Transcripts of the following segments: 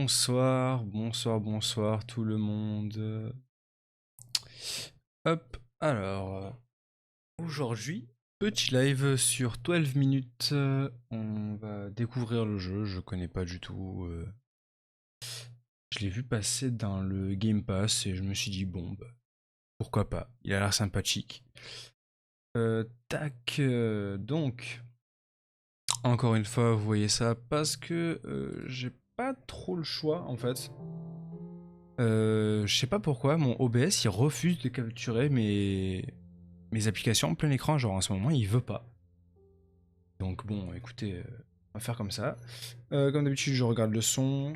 Bonsoir, bonsoir, bonsoir tout le monde. Hop, alors, aujourd'hui, petit live sur 12 minutes. On va découvrir le jeu, je connais pas du tout. Je l'ai vu passer dans le Game Pass et je me suis dit, bon, bah, pourquoi pas, il a l'air sympathique. Tac, donc, encore une fois, vous voyez ça parce que j'ai pas trop le choix en fait. Je sais pas pourquoi, mon OBS il refuse de capturer mes applications en plein écran, genre en ce moment il veut pas. Donc bon, écoutez, on va faire comme ça. Comme d'habitude, je regarde le son.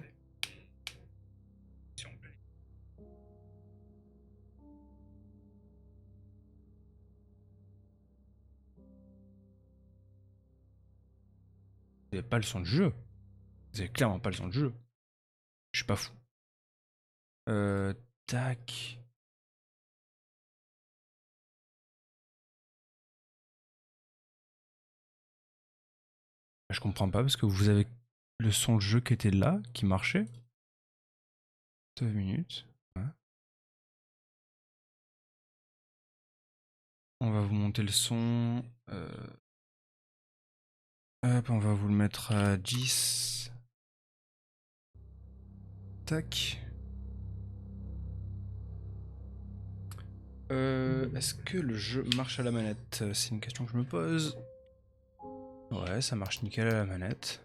Vous avez pas le son du jeu. Vous avez clairement pas le son du jeu. Je suis pas fou. Euh, tac. Je comprends pas parce que vous avez le son de jeu qui était là, qui marchait. 2 minutes. Ouais. On va vous monter le son. Hop, on va vous le mettre à 10. Tac. Est-ce que le jeu marche à la manette? C'est une question que je me pose. Ouais, ça marche nickel à la manette.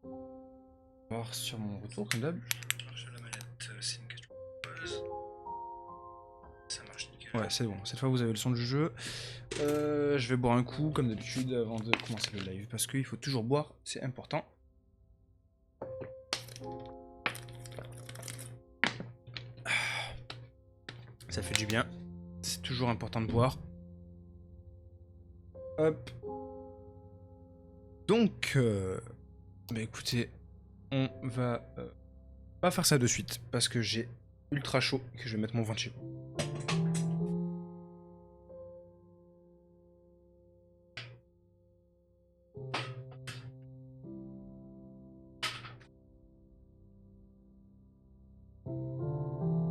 On va voir sur mon retour, comme d'hab. Marche à la manette, c'est une question que je me pose. Ça marche nickel. Ouais, c'est bon. Cette fois, vous avez le son du jeu. Je vais boire un coup, comme d'habitude, avant de commencer le live. Parce qu'il faut toujours boire, c'est important. Ça fait du bien. C'est toujours important de boire. Hop. Donc, bah écoutez, on va pas faire ça de suite parce que j'ai ultra chaud et que je vais mettre mon ventilo.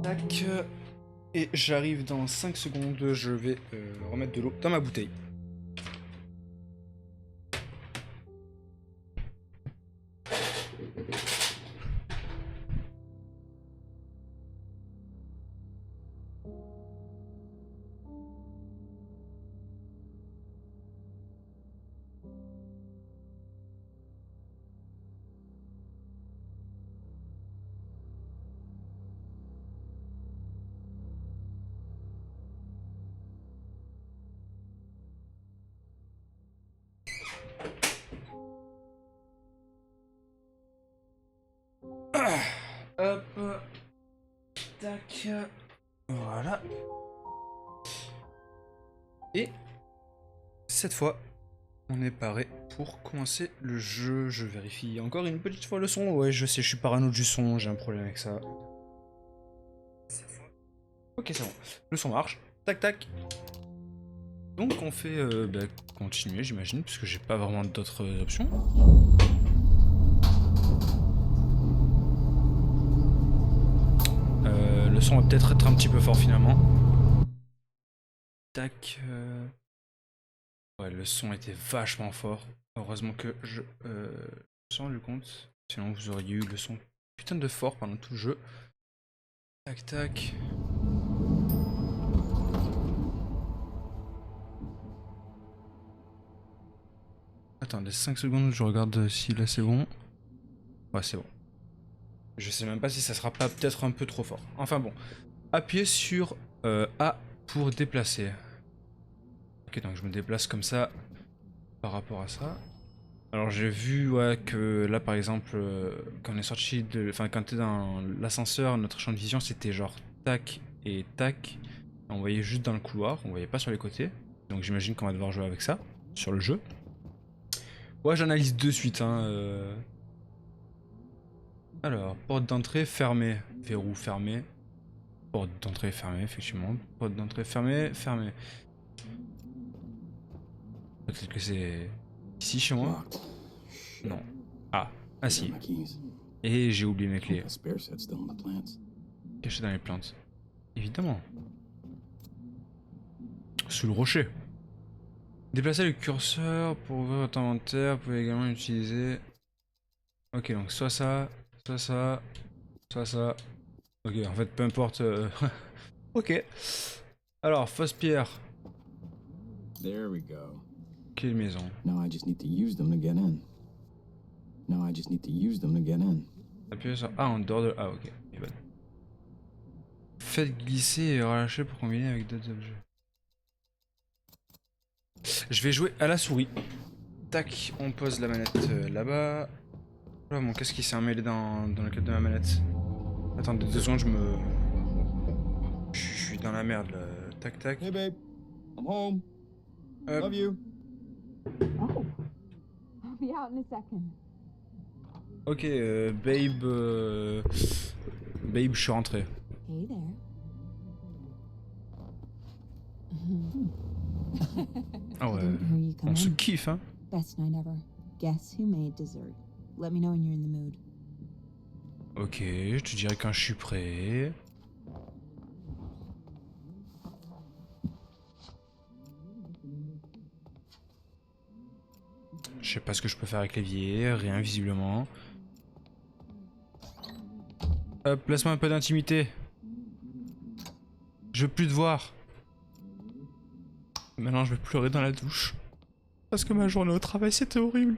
Tac. Et j'arrive dans 5 secondes, je vais remettre de l'eau dans ma bouteille. Hop. Tac. Voilà. Et cette fois, on est paré pour commencer le jeu. Je vérifie encore une petite fois le son. Ouais, je sais, je suis parano du son, j'ai un problème avec ça. Ok, c'est bon. Le son marche. Tac, tac. Donc on fait continuer, j'imagine, puisque j'ai pas vraiment d'autres options. Le son va peut-être être un petit peu fort finalement. Tac. Ouais, le son était vachement fort. Heureusement que je me suis rendu compte. Sinon vous auriez eu le son putain de fort pendant tout le jeu. Tac tac. Attendez 5 secondes, je regarde si là c'est bon. Ouais, c'est bon. Je sais même pas si ça sera pas peut-être un peu trop fort. Enfin bon. Appuyez sur A pour déplacer. Ok, donc je me déplace comme ça par rapport à ça. Alors j'ai vu ouais, que là par exemple, quand on est sorti de. Enfin, quand t'es dans l'ascenseur, notre champ de vision c'était genre tac et tac. On voyait juste dans le couloir, on voyait pas sur les côtés. Donc j'imagine qu'on va devoir jouer avec ça sur le jeu. Ouais, j'analyse de suite. Hein, Alors, porte d'entrée fermée. Verrou fermé. Porte d'entrée fermée, effectivement. Porte d'entrée fermée, fermée. Peut-être que c'est ici chez moi. Non. Ah, ah si. Et j'ai oublié mes clés. A spare set still in the plants. Caché dans les plantes. Évidemment. Sous le rocher. Déplacer le curseur pour ouvrir votre inventaire. Vous pouvez également utiliser... Ok, donc soit ça, soit ça, soit ça. Ok, en fait, peu importe. Ok. Alors, fausse pierre. There we go. Quelle maison? Now I just need to use them to get in. Now I just need to use them to get in. Appuyez sur A en dehors de... Ah, ok. Et bon. Faites glisser et relâcher pour combiner avec d'autres objets. Je vais jouer à la souris. Tac, on pose la manette là-bas. Là, mon casque qui s'est emmêlé dans le cadre de ma manette. Attendez 2 secondes, je suis dans la merde là. Tac, tac. Hey babe, I'm home. Love you. Oh, I'll be out in a second. Ok, Babe, je suis rentré. Hey there. Ah ouais, Didn't hear you come on se in. kiffe, hein. Best night ever. Guess who made dessert? Let me know when you're in the mood. Ok, je te dirai quand je suis prêt. Je sais pas ce que je peux faire avec l'évier, rien visiblement. Hop, laisse-moi un peu d'intimité. Je veux plus te voir. Maintenant je vais pleurer dans la douche. Parce que ma journée au travail c'était horrible.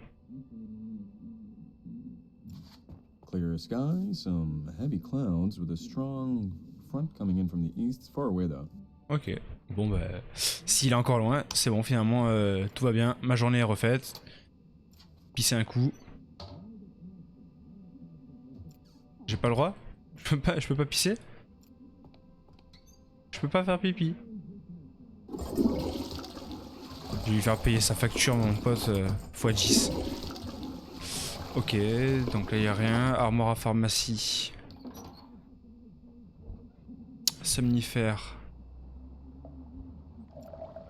Clear sky, some heavy clouds with a strong front coming in from the east. It's far away though. Ok, bon bah, s'il est encore loin, c'est bon finalement, tout va bien, ma journée est refaite. Pisser un coup. J'ai pas le droit? Je peux pas pisser? Je peux pas faire pipi. Je vais lui faire payer sa facture mon pote x 10. Ok, donc là y a rien. Armoire à pharmacie. Somnifère.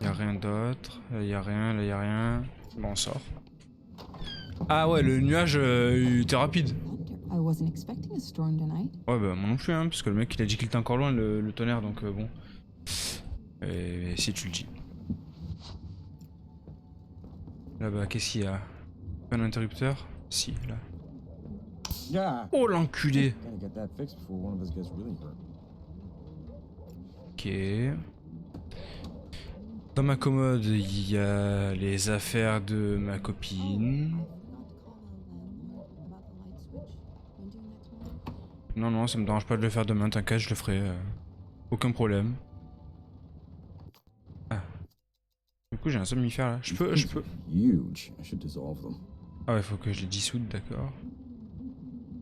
Y a rien d'autre. Là y a rien, là y a rien. Bon, on sort. Ah ouais, le nuage il était rapide. I wasn't expecting a storm tonight. Ouais bah moi non plus hein, parce que le mec il a dit qu'il était encore loin le tonnerre donc bon. Et si tu le dis. Là-bas, qu'est-ce qu'il y a? Pas un interrupteur? Si, là. Yeah. Oh l'enculé! Gotta get that fixed before one of us gets really hurt. Ok. Dans ma commode, il y a les affaires de ma copine. Non, non, ça me dérange pas de le faire demain, t'inquiète, je le ferai. Aucun problème. Ah. Du coup, j'ai un somnifère là. Je peux. Huge. I should dissolve them. Ah ouais, faut que je les dissoute, d'accord.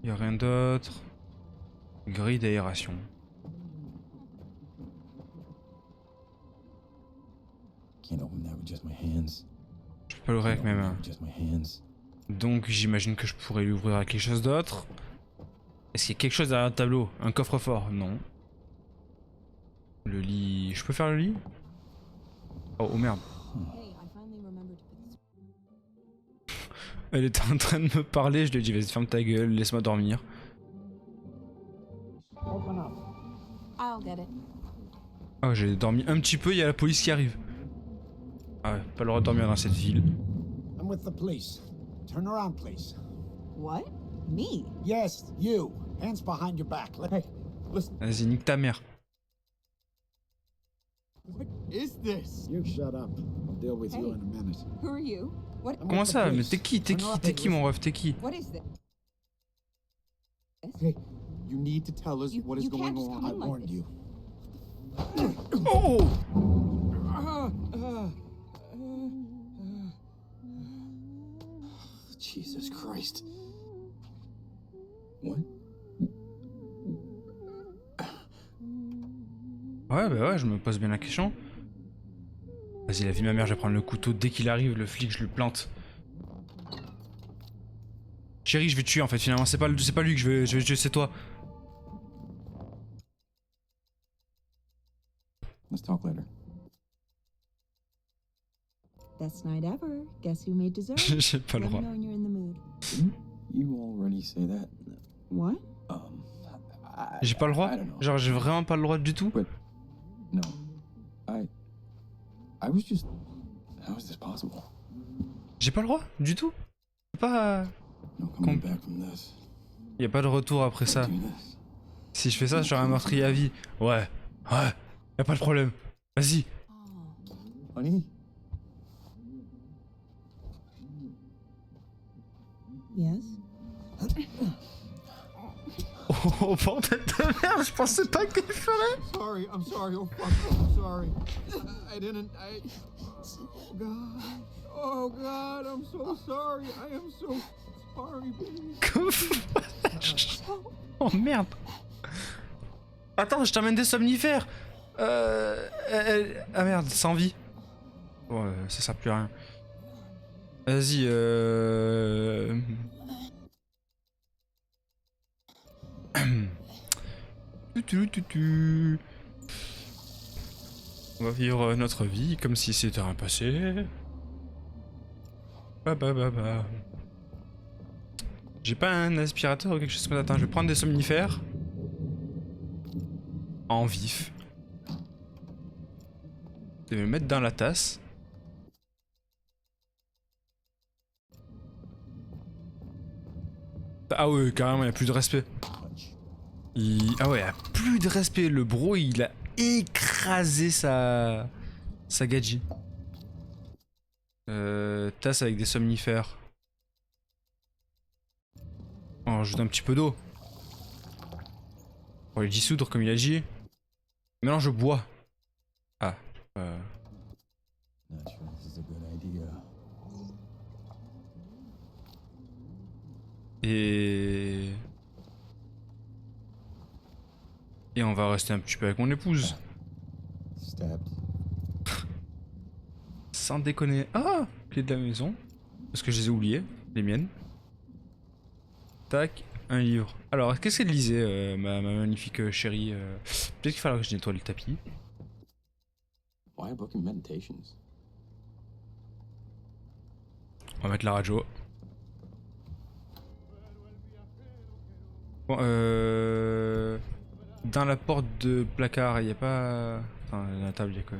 Y a rien d'autre. Grille d'aération. Can't open that with just my hands. Je peux pas l'ouvrir avec mes mains. With just my hands. Donc j'imagine que je pourrais l'ouvrir avec quelque chose d'autre. Est-ce qu'il y a quelque chose derrière le tableau? Un coffre-fort? Non. Le lit... Je peux faire le lit? Oh merde. Hey, I finally remembered to put this. Elle était en train de me parler, je lui ai dit vas-y ferme ta gueule, laisse-moi dormir. I'll get it. Ah ouais, j'ai dormi un petit peu, il y a la police qui arrive. Ah ouais, pas le droit de dormir dans cette ville. I'm with the police. Turn around, please. What? Me? Yes, you. Hands behind your back. Hey, listen. Vas-y, nique ta mère. What is this? You shut up. I'll deal with you Hey. in a minute. Who are you? What? I'm Comment with the ça? Mais police. t'es qui? T'es qui? T'es qui mon ref? T'es qui? What is this? Hey, you need to tell us You- what is you going can't just on. come I in like warned this. you. Oh! Jesus Christ. What? Ouais, bah ouais, je me pose bien la question. Vas-y, la vie de ma mère, je vais prendre le couteau. Dès qu'il arrive, le flic, je le plante. Chérie, je vais te tuer en fait, finalement. C'est pas lui que je vais tuer, c'est toi. Let's talk later. Best night ever. Guess who made dessert? J'ai pas le Let me droit. know when you're in the mood. Didn't you already say that? What? J'ai pas le droit? I don't know. Genre j'ai vraiment pas le droit du tout? But no, I was just. How is this possible? J'ai pas le droit du tout? Pas... No coming back from this. Y a pas de retour après ça. Do this. Si je fais ça, j'aurai un meurtrier à vie. Ouais, ouais, y a pas de problème. Vas-y. Honey, Yes? Oh bordel de merde, je pensais pas qu'il ferait. Sorry, I'm sorry. Oh, fuck. I'm sorry. I didn't. Oh, God. Oh, God. I'm so sorry. I am so sorry, baby. Oh merde. Attends, je t'amène des somnifères. Ah merde, sans vie. Bon, ça sert plus à rien. Vas-y, On va vivre notre vie comme si c'était un passé. Bah. J'ai pas un aspirateur ou quelque chose comme ça. Attends, je vais prendre des somnifères. En vif. Je vais me mettre dans la tasse. Ah ouais, carrément, il n'y a plus de respect. Ah ouais, il n'y a plus de respect. Le bro, il a écrasé sa gadget. Tasse avec des somnifères. On rajoute un petit peu d'eau. Pour les dissoudre, comme il a dit. Maintenant, je bois. Ah. not sure this is a good idea. Et on va rester un petit peu avec mon épouse. Stabbed. Sans déconner. Ah, clé de la maison. Parce que je les ai oubliées, les miennes. Tac, un livre. Alors, qu'est-ce qu'elle lisait, ma magnifique chérie Peut-être qu'il fallait que je nettoie le tapis. Why a book in Meditations? On va mettre la radio. Bon, dans la porte de placard, il n'y a pas... Enfin, dans la table, il y a quoi?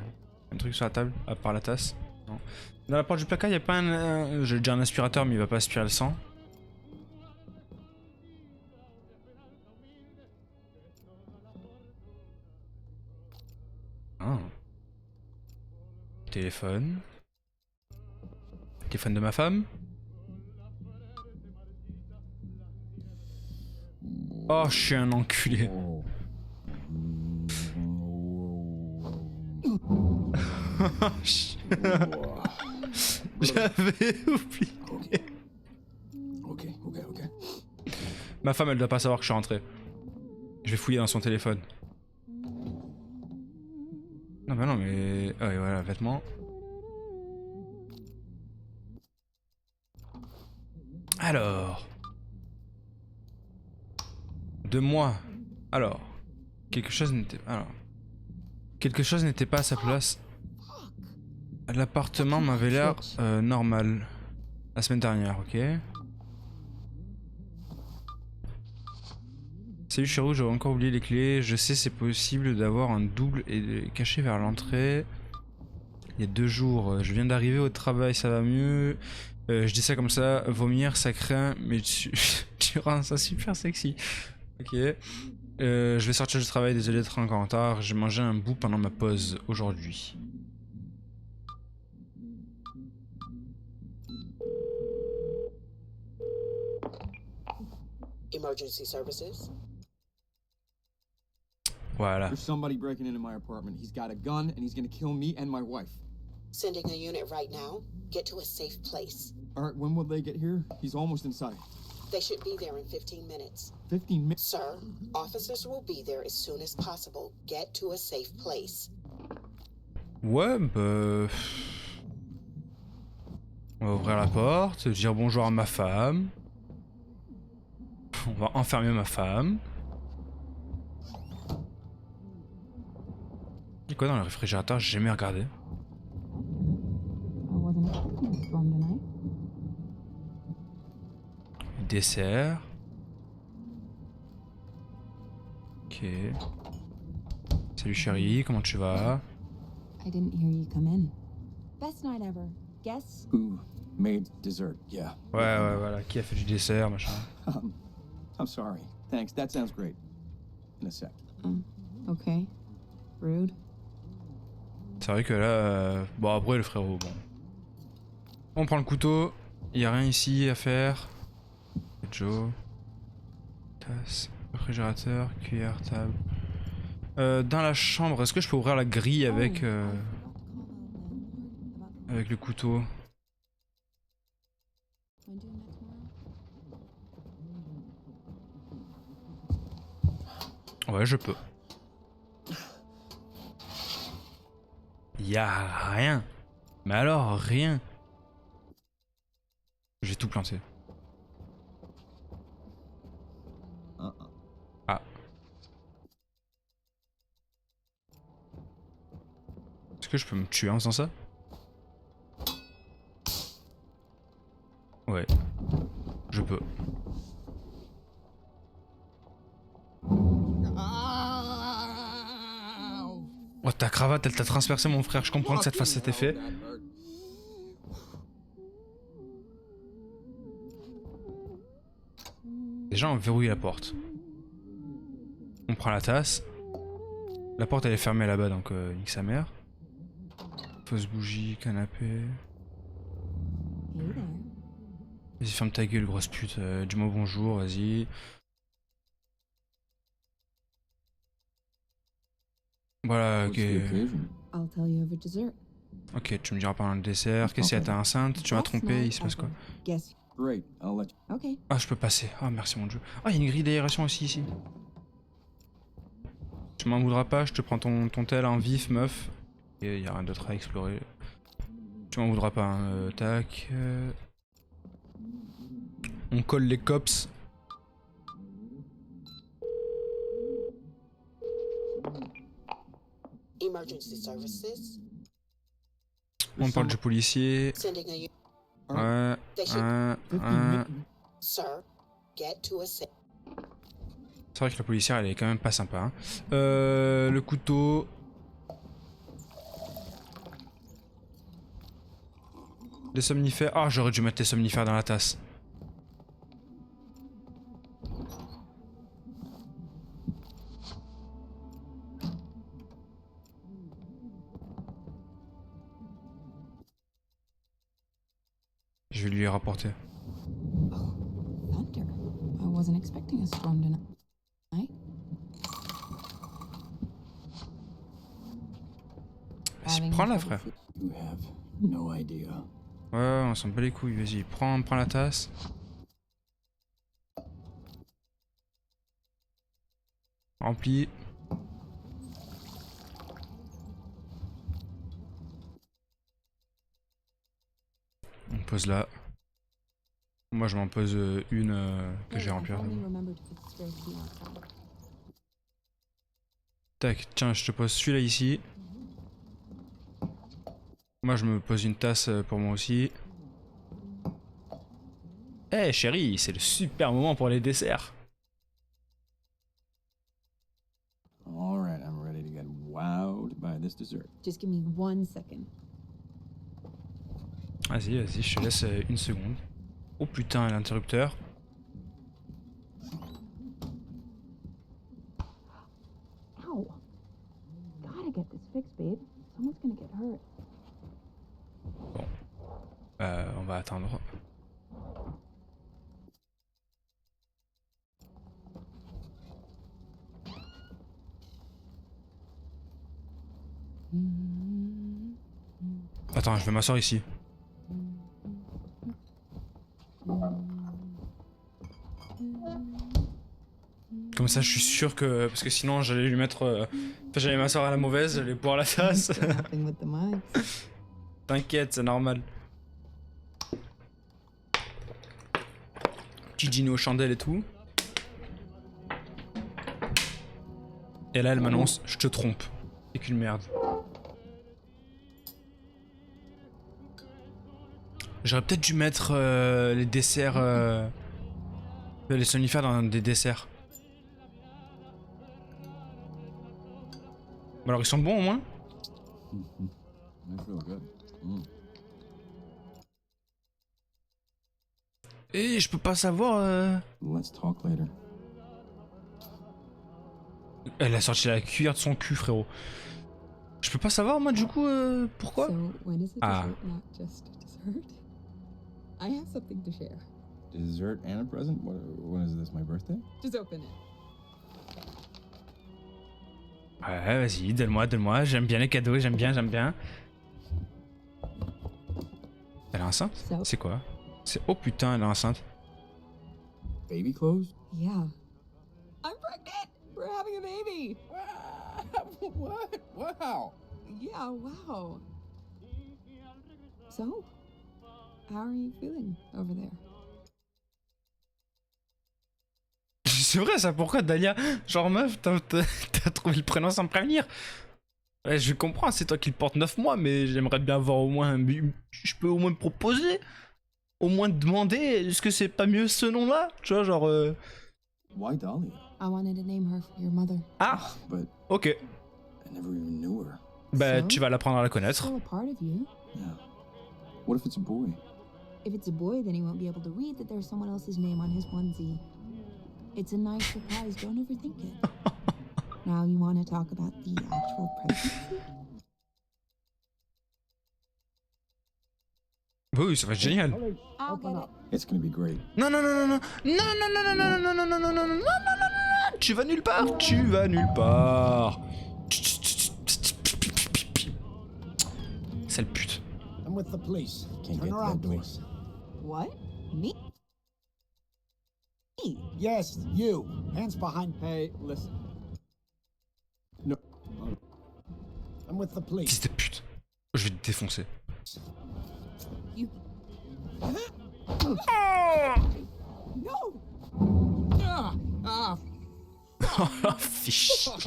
Un truc sur la table, à part la tasse. Non. Dans la porte du placard, il n'y a pas un... J'ai déjà un aspirateur, mais il va pas aspirer le sang. Ah. Téléphone. Téléphone de ma femme. Oh, je suis un enculé. J'avais oublié. Okay. Ma femme, elle doit pas savoir que je suis rentré. Je vais fouiller dans son téléphone. Non, bah non, mais... Ah ouais, voilà, vêtements. Alors... De moi. Alors... Quelque chose n'était... Alors... Quelque chose n'était pas à sa place. L'appartement m'avait l'air normal. La semaine dernière, ok. Salut chérie, j'avais encore oublié les clés. Je sais c'est possible d'avoir un double et caché vers l'entrée. Il y a 2 jours, je viens d'arriver au travail, ça va mieux. Je dis ça comme ça, vomir ça craint, mais tu rends ça super sexy. Ok. Je vais sortir du travail, désolé d'être encore en retard. J'ai mangé un bout pendant ma pause aujourd'hui. Emergency services. Voilà. There's somebody breaking into my apartment. He's got a gun and he's gonna kill me and my wife. Sending a unit right now. Get to a safe place. All right, when will they get here? He's almost inside. They should be there in 15 minutes. 15 minutes? Sir, officers will be there as soon as possible. Get to a safe place. Ouais, bah... On va ouvrir la porte, dire bonjour à ma femme. On va enfermer ma femme. Il y a quoi dans le réfrigérateur? J'ai jamais regardé. I wasn't expecting a storm tonight. Dessert. Ok. Salut chérie, comment tu vas? I didn't hear you come in. Best night ever. Guess? Who made dessert? Yeah. Ouais, voilà, qui a fait du dessert, machin. I'm sorry. Thanks. That sounds great. In a sec. Okay. Rude. C'est vrai que là... Bon, après, le frérot, bon. On prend le couteau. Il y a rien ici à faire. Joe. Tasse. Réfrigérateur. Cuillère. Table. Dans la chambre, est-ce que je peux ouvrir la grille avec... avec le couteau? Ouais, je peux. Y'a rien. Mais alors, rien. J'ai tout planté. Ah. Est-ce que je peux me tuer en faisant ça? Ouais. Je peux. Oh, ta cravate, elle t'a transpercé, mon frère. Je comprends que ça te fasse cet effet. Déjà, on verrouille la porte. On prend la tasse. La porte, elle est fermée là-bas, donc nique sa mère. Fausse bougie, canapé. Hey there. Vas-y, ferme ta gueule, grosse pute. Dis-moi bonjour, vas-y. Voilà, ok. What's the occasion? I'll tell you over dessert. Ok, tu me diras pendant le dessert. Qu'est-ce qu'il y a, t'es enceinte? Tu m'as Best trompé, il night se passe quoi? ever. Guess? Great. I'll let you. Okay. Ah, je peux passer. Ah, merci mon dieu. Ah, il y a une grille d'aération aussi ici. Tu m'en voudras pas, je te prends ton tel en vif, meuf. Et y a rien d'autre à explorer. Tu m'en voudras pas, hein. Tac. On colle les cops. Emergency services. On parle du policier. Sending a Ouais. sir. Get to a safe. C'est vrai que la policière elle est quand même pas sympa. Hein. Le couteau. Les somnifères. Ah, j'aurais dû mettre les somnifères dans la tasse. Je vais lui les rapporter. Thunder. I wasn't expecting a storm tonight. Vas-y, prends-la, frère. You have no idea. Ouais, on s'en bat les couilles, vas-y, prends la tasse. Rempli. On pose là. Moi je m'en pose une que j'ai remplie. Tac, tiens, je te pose celui-là ici. Moi je me pose une tasse pour moi aussi. Eh chérie, c'est le super moment pour les desserts. All right, I'm ready to get wowed by this dessert. Just give me 1 second. Vas-y, vas-y, je te laisse une seconde. Oh putain, l'interrupteur. Ow. Gotta get this fixed, babe. Someone's gonna get hurt. On va attendre. Attends, je vais m'asseoir ici. Comme ça, je suis sûr que... Parce que sinon, j'allais lui mettre... Enfin, j'allais m'asseoir à la mauvaise, j'allais boire la tasse. Nothing with the mics. T'inquiète, c'est normal. Petit Gino aux chandelles et tout. Et là, elle m'annonce, je te trompe. C'est qu'une merde. J'aurais peut-être dû mettre les desserts... les somnifères dans des desserts. Bon, alors ils sont bons au moins. I feel good. Mm. Et je peux pas savoir. Let's talk later. Elle a sorti la cuillère de son cul, frérot. Je peux pas savoir, moi, du coup, pourquoi? So, when is a Ah. dessert not just dessert? I have something to share. Dessert and a present? When is this, my birthday? Just open it. Ouais, vas-y, donne-moi. J'aime bien les cadeaux, j'aime bien. Elle est enceinte? So, C'est quoi? Oh putain, elle est enceinte. Baby clothes? yeah. I'm pregnant! We're having a baby! What? Wow. Yeah, wow. So, how are you feeling over there? C'est vrai ça, pourquoi Dahlia? Genre meuf, t'as trouvé le prénom sans me prévenir? Ouais, je comprends, c'est toi qui le portes 9 mois, mais j'aimerais bien avoir au moins... Je peux au moins me proposer? Au moins demander, est-ce que c'est pas mieux ce nom-là? Tu vois, genre... Why Dahlia? I wanted to name her for your mother. Ah, But ok. I never even knew her. Bah, So? tu vas l'apprendre à la connaître. Still a part of you. Yeah. What if it's a boy? If it's a boy, then he won't be able to read that there's someone else's name on his onesie. It's a nice surprise, don't overthink it. Now you want to talk about the actual pregnancy? Oui, ça va être génial. I'll get it. It's gonna be great. Non, tu vas nulle part. Sale pute. I'm with the police. Can't Turn get around, that door. please. What? Me? Me? Yes, you. Hands behind. Hey, listen. No. I'm with the police. Fils de pute. Je vais te défoncer. You. No. Ah. Oh, fiche. Fuck.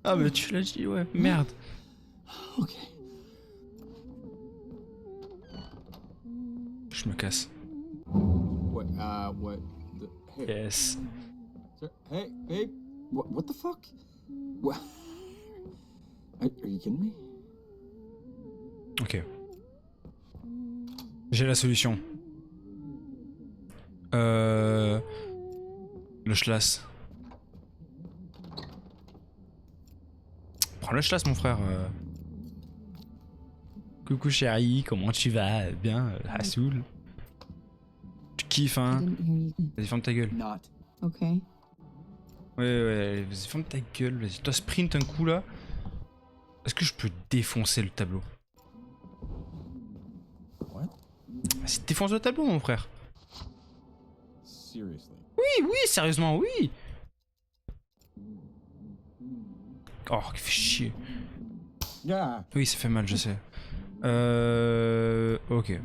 Ah, mais tu l'as dit, ouais. Merde. Okay. Je me casse. What? What? Hey. Yes. Hey, babe. What the fuck? What? Are you kidding me? Ok. J'ai la solution. Le schlass. Prends le schlass, mon frère. Coucou chérie, comment tu vas? Bien, Hassoul. Tu kiffes, I hein? didn't hear you. Vas-y, ferme ta gueule. Not. Okay. Ouais, vas-y, ferme ta gueule. Vas-y, toi, sprint un coup là. Est-ce que je peux défoncer le tableau? What? Vas-y, défonce le tableau, mon frère. Seriously? Oui, sérieusement, oui. Oh, que fait chier. Yeah. Oui, ça fait mal, je sais. Ok.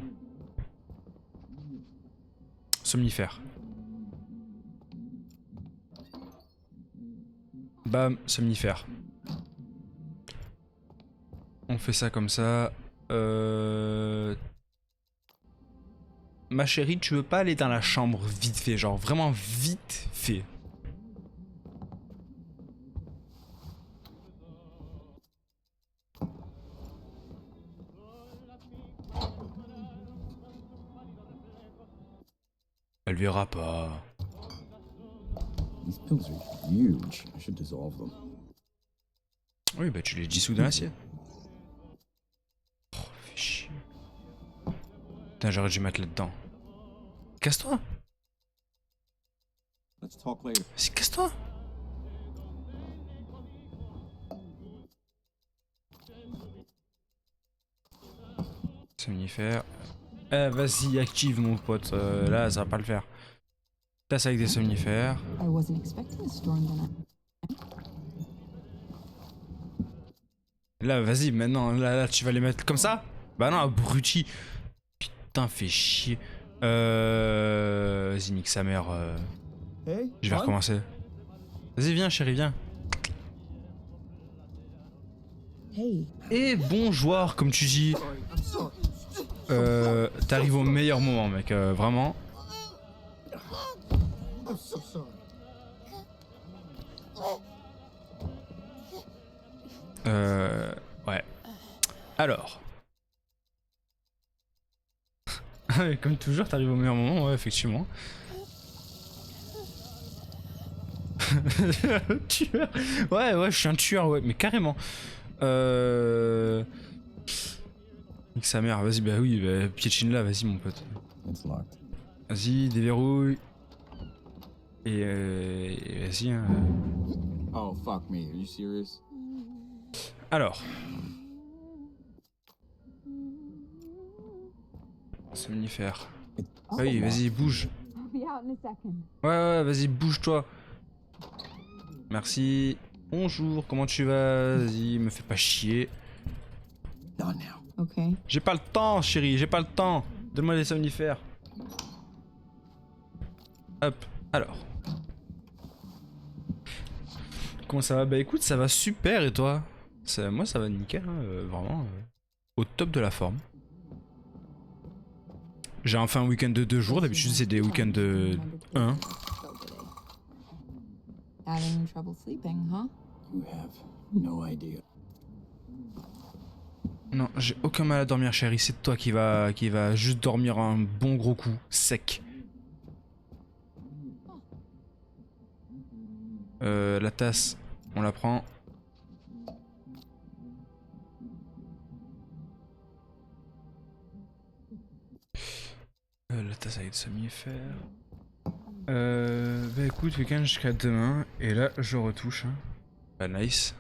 Somnifère. Bam, somnifère. On fait ça comme ça. Ma chérie, tu veux pas aller dans la chambre vite fait, genre vraiment vite fait. Elle verra pas. These pills are huge. I should dissolve them. Oui, bah tu les dissous dans l'assiette. Oh, fais chier. Putain, j'aurais dû mettre là-dedans. Casse-toi. Let's talk later. Vas-y, casse-toi. Somnifère. Vas-y, active mon pote. Là, ça va pas le faire. Tasse avec des somnifères. I wasn't expecting a storm tonight. Là, vas-y, maintenant, là, tu vas les mettre comme ça? Bah non, abruti. Putain, fais chier. Vas-y, nique sa mère. Hey. Je vais son? recommencer. Vas-y, viens, chérie, viens. Hey, Et bon joueur, comme tu dis. Sorry. I'm sorry. T'arrives au meilleur moment, mec. Vraiment. I'm so sorry. Ouais. Alors. Comme toujours, t'arrives au meilleur moment, ouais, effectivement. Tueur. Ouais, je suis un tueur, ouais, mais carrément. Nique sa mère, vas-y, bah oui, bah, piétine là, vas-y, mon pote. It's locked. Vas-y, déverrouille. Et vas-y, hein. Oh, fuck me. Are you serious? Alors. Somnifère. Oui, vas-y, bouge. I'll be out in a second. Ouais, vas-y, bouge-toi. Merci. Bonjour, comment tu vas? Vas-y, me fais pas chier. Not now. Okay. J'ai pas le temps, chérie, j'ai pas le temps. Donne-moi des somnifères. Hop, alors. Comment ça va? Bah écoute, ça va super et toi? Moi ça va nickel, hein, vraiment. Au top de la forme. J'ai enfin un week-end de 2 jours, d'habitude c'est des week-ends de 1. Having trouble sleeping, huh? You have no idea. Non, j'ai aucun mal à dormir, chérie, c'est toi qui va juste dormir un bon gros coup, sec. La tasse, on la prend. La tasse avec le somnifère. Bah écoute, week-end jusqu'à demain, et là je retouche. Hein. Bah nice.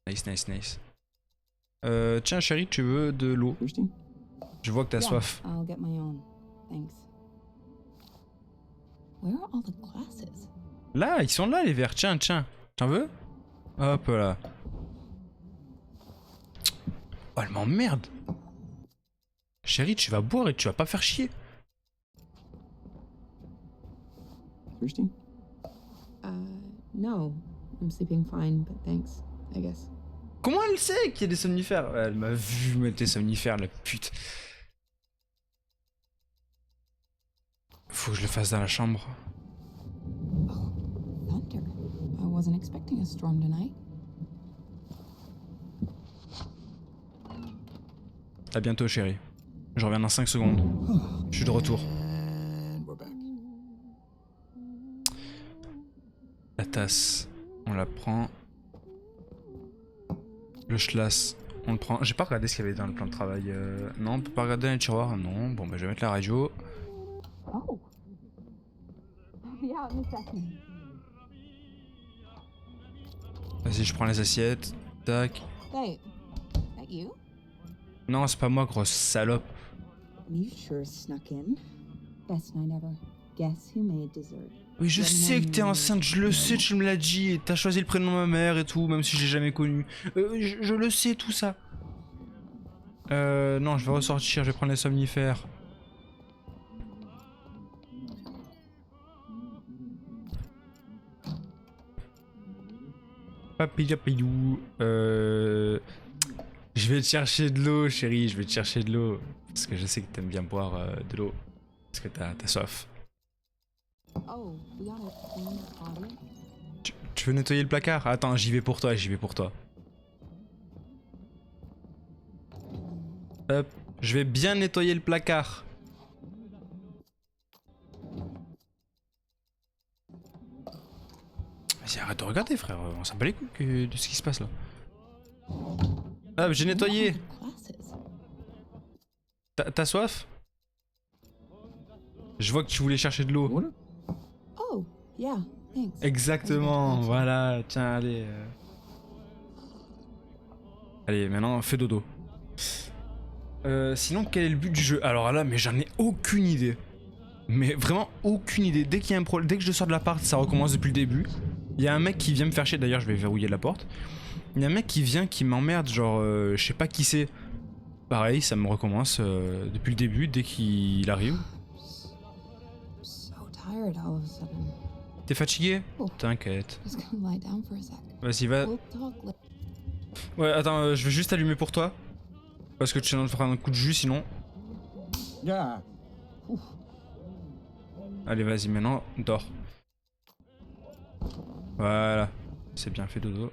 Nice. Tiens chérie, tu veux de l'eau? Thirsty? Je vois que t'as soif. I'll get my own. Thanks. Where are all the glasses? Là, ils sont là les verres, tiens. T'en veux? Hop là. Oh, elle m'emmerde. Chérie, tu vas boire et tu vas pas faire chier. Thirsty? No. I'm sleeping fine, but thanks, I guess. Comment elle sait qu'il y a des somnifères? Elle m'a vu mettre des somnifères, la pute. Faut que je le fasse dans la chambre. Thunder. I wasn't expecting a storm tonight. À bientôt chérie. Je reviens dans 5 secondes. Je suis de retour. And we're back. La tasse, on la prend. Le schlass, on le prend. J'ai pas regardé ce qu'il y avait dans le plan de travail. Non, on peut pas regarder dans les tiroirs. Non, bon bah je vais mettre la radio. Oh. I'll be out in a second. Vas-y, je prends les assiettes. Tac. Hey, that you? Non, c'est pas moi, grosse salope. You sure snuck in. Best night ever. Guess who made dessert? Oui, je sais que t'es enceinte, je le sais, tu me l'as dit. Et t'as choisi le prénom de ma mère et tout, même si je l'ai jamais connu. Je le sais, tout ça. Non, je vais ressortir, je vais prendre les somnifères. Papillapayou. Je vais te chercher de l'eau, chérie, je vais te chercher de l'eau. Parce que je sais que t'aimes bien boire de l'eau. Parce que t'as soif. Oh, we gotta clean the potty. Tu veux nettoyer le placard? Attends, j'y vais pour toi, Hop, je vais bien nettoyer le placard. Vas-y, arrête de regarder, frère. On s'en bat les couilles de ce qui se passe là. Hop, j'ai nettoyé. Glasses. T'as soif? Je vois que tu voulais chercher de l'eau. Water? Oh, yeah, thanks. Exactement, voilà. Tiens, allez. Allez, maintenant, fais dodo. Sinon, quel est le but du jeu? Alors là, mais j'en ai aucune idée. Mais vraiment aucune idée. Dès qu'il y a un problème, dès que je sors de l'appart, ça recommence depuis le début. Il y a un mec qui vient me faire chier. D'ailleurs, je vais verrouiller la porte. Il y a un mec qui vient, qui m'emmerde. Genre, je sais pas qui c'est. Pareil, ça me recommence depuis le début, dès qu'il arrive. So tired all of a sudden. T'es fatigué? Oh. T'inquiète. Just gonna lie down for a sec. Vas-y, va. We'll talk later. Ouais, attends, je vais juste allumer pour toi. Parce que tu viens de faire un coup de jus sinon. Yeah. Allez, vas-y, maintenant, dors. Voilà. C'est bien fait, dodo.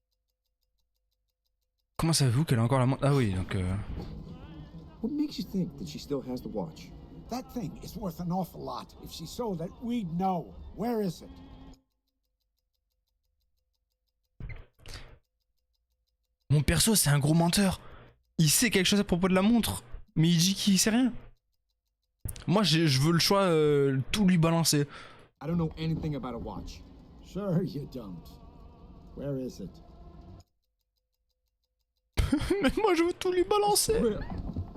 Comment savez-vous qu'elle a encore la montre? Ah oui, donc... What makes you think that she still has the watch? That thing is worth an awful lot. If she sold it, we'd know. Where is it? Mon perso, c'est un gros menteur. Il sait quelque chose à propos de la montre, mais il dit qu'il sait rien. Moi, je veux le choix, tout lui balancer. I don't know anything about a watch. Sure you don't. Where is it? Mais moi, je veux tout lui balancer. Real.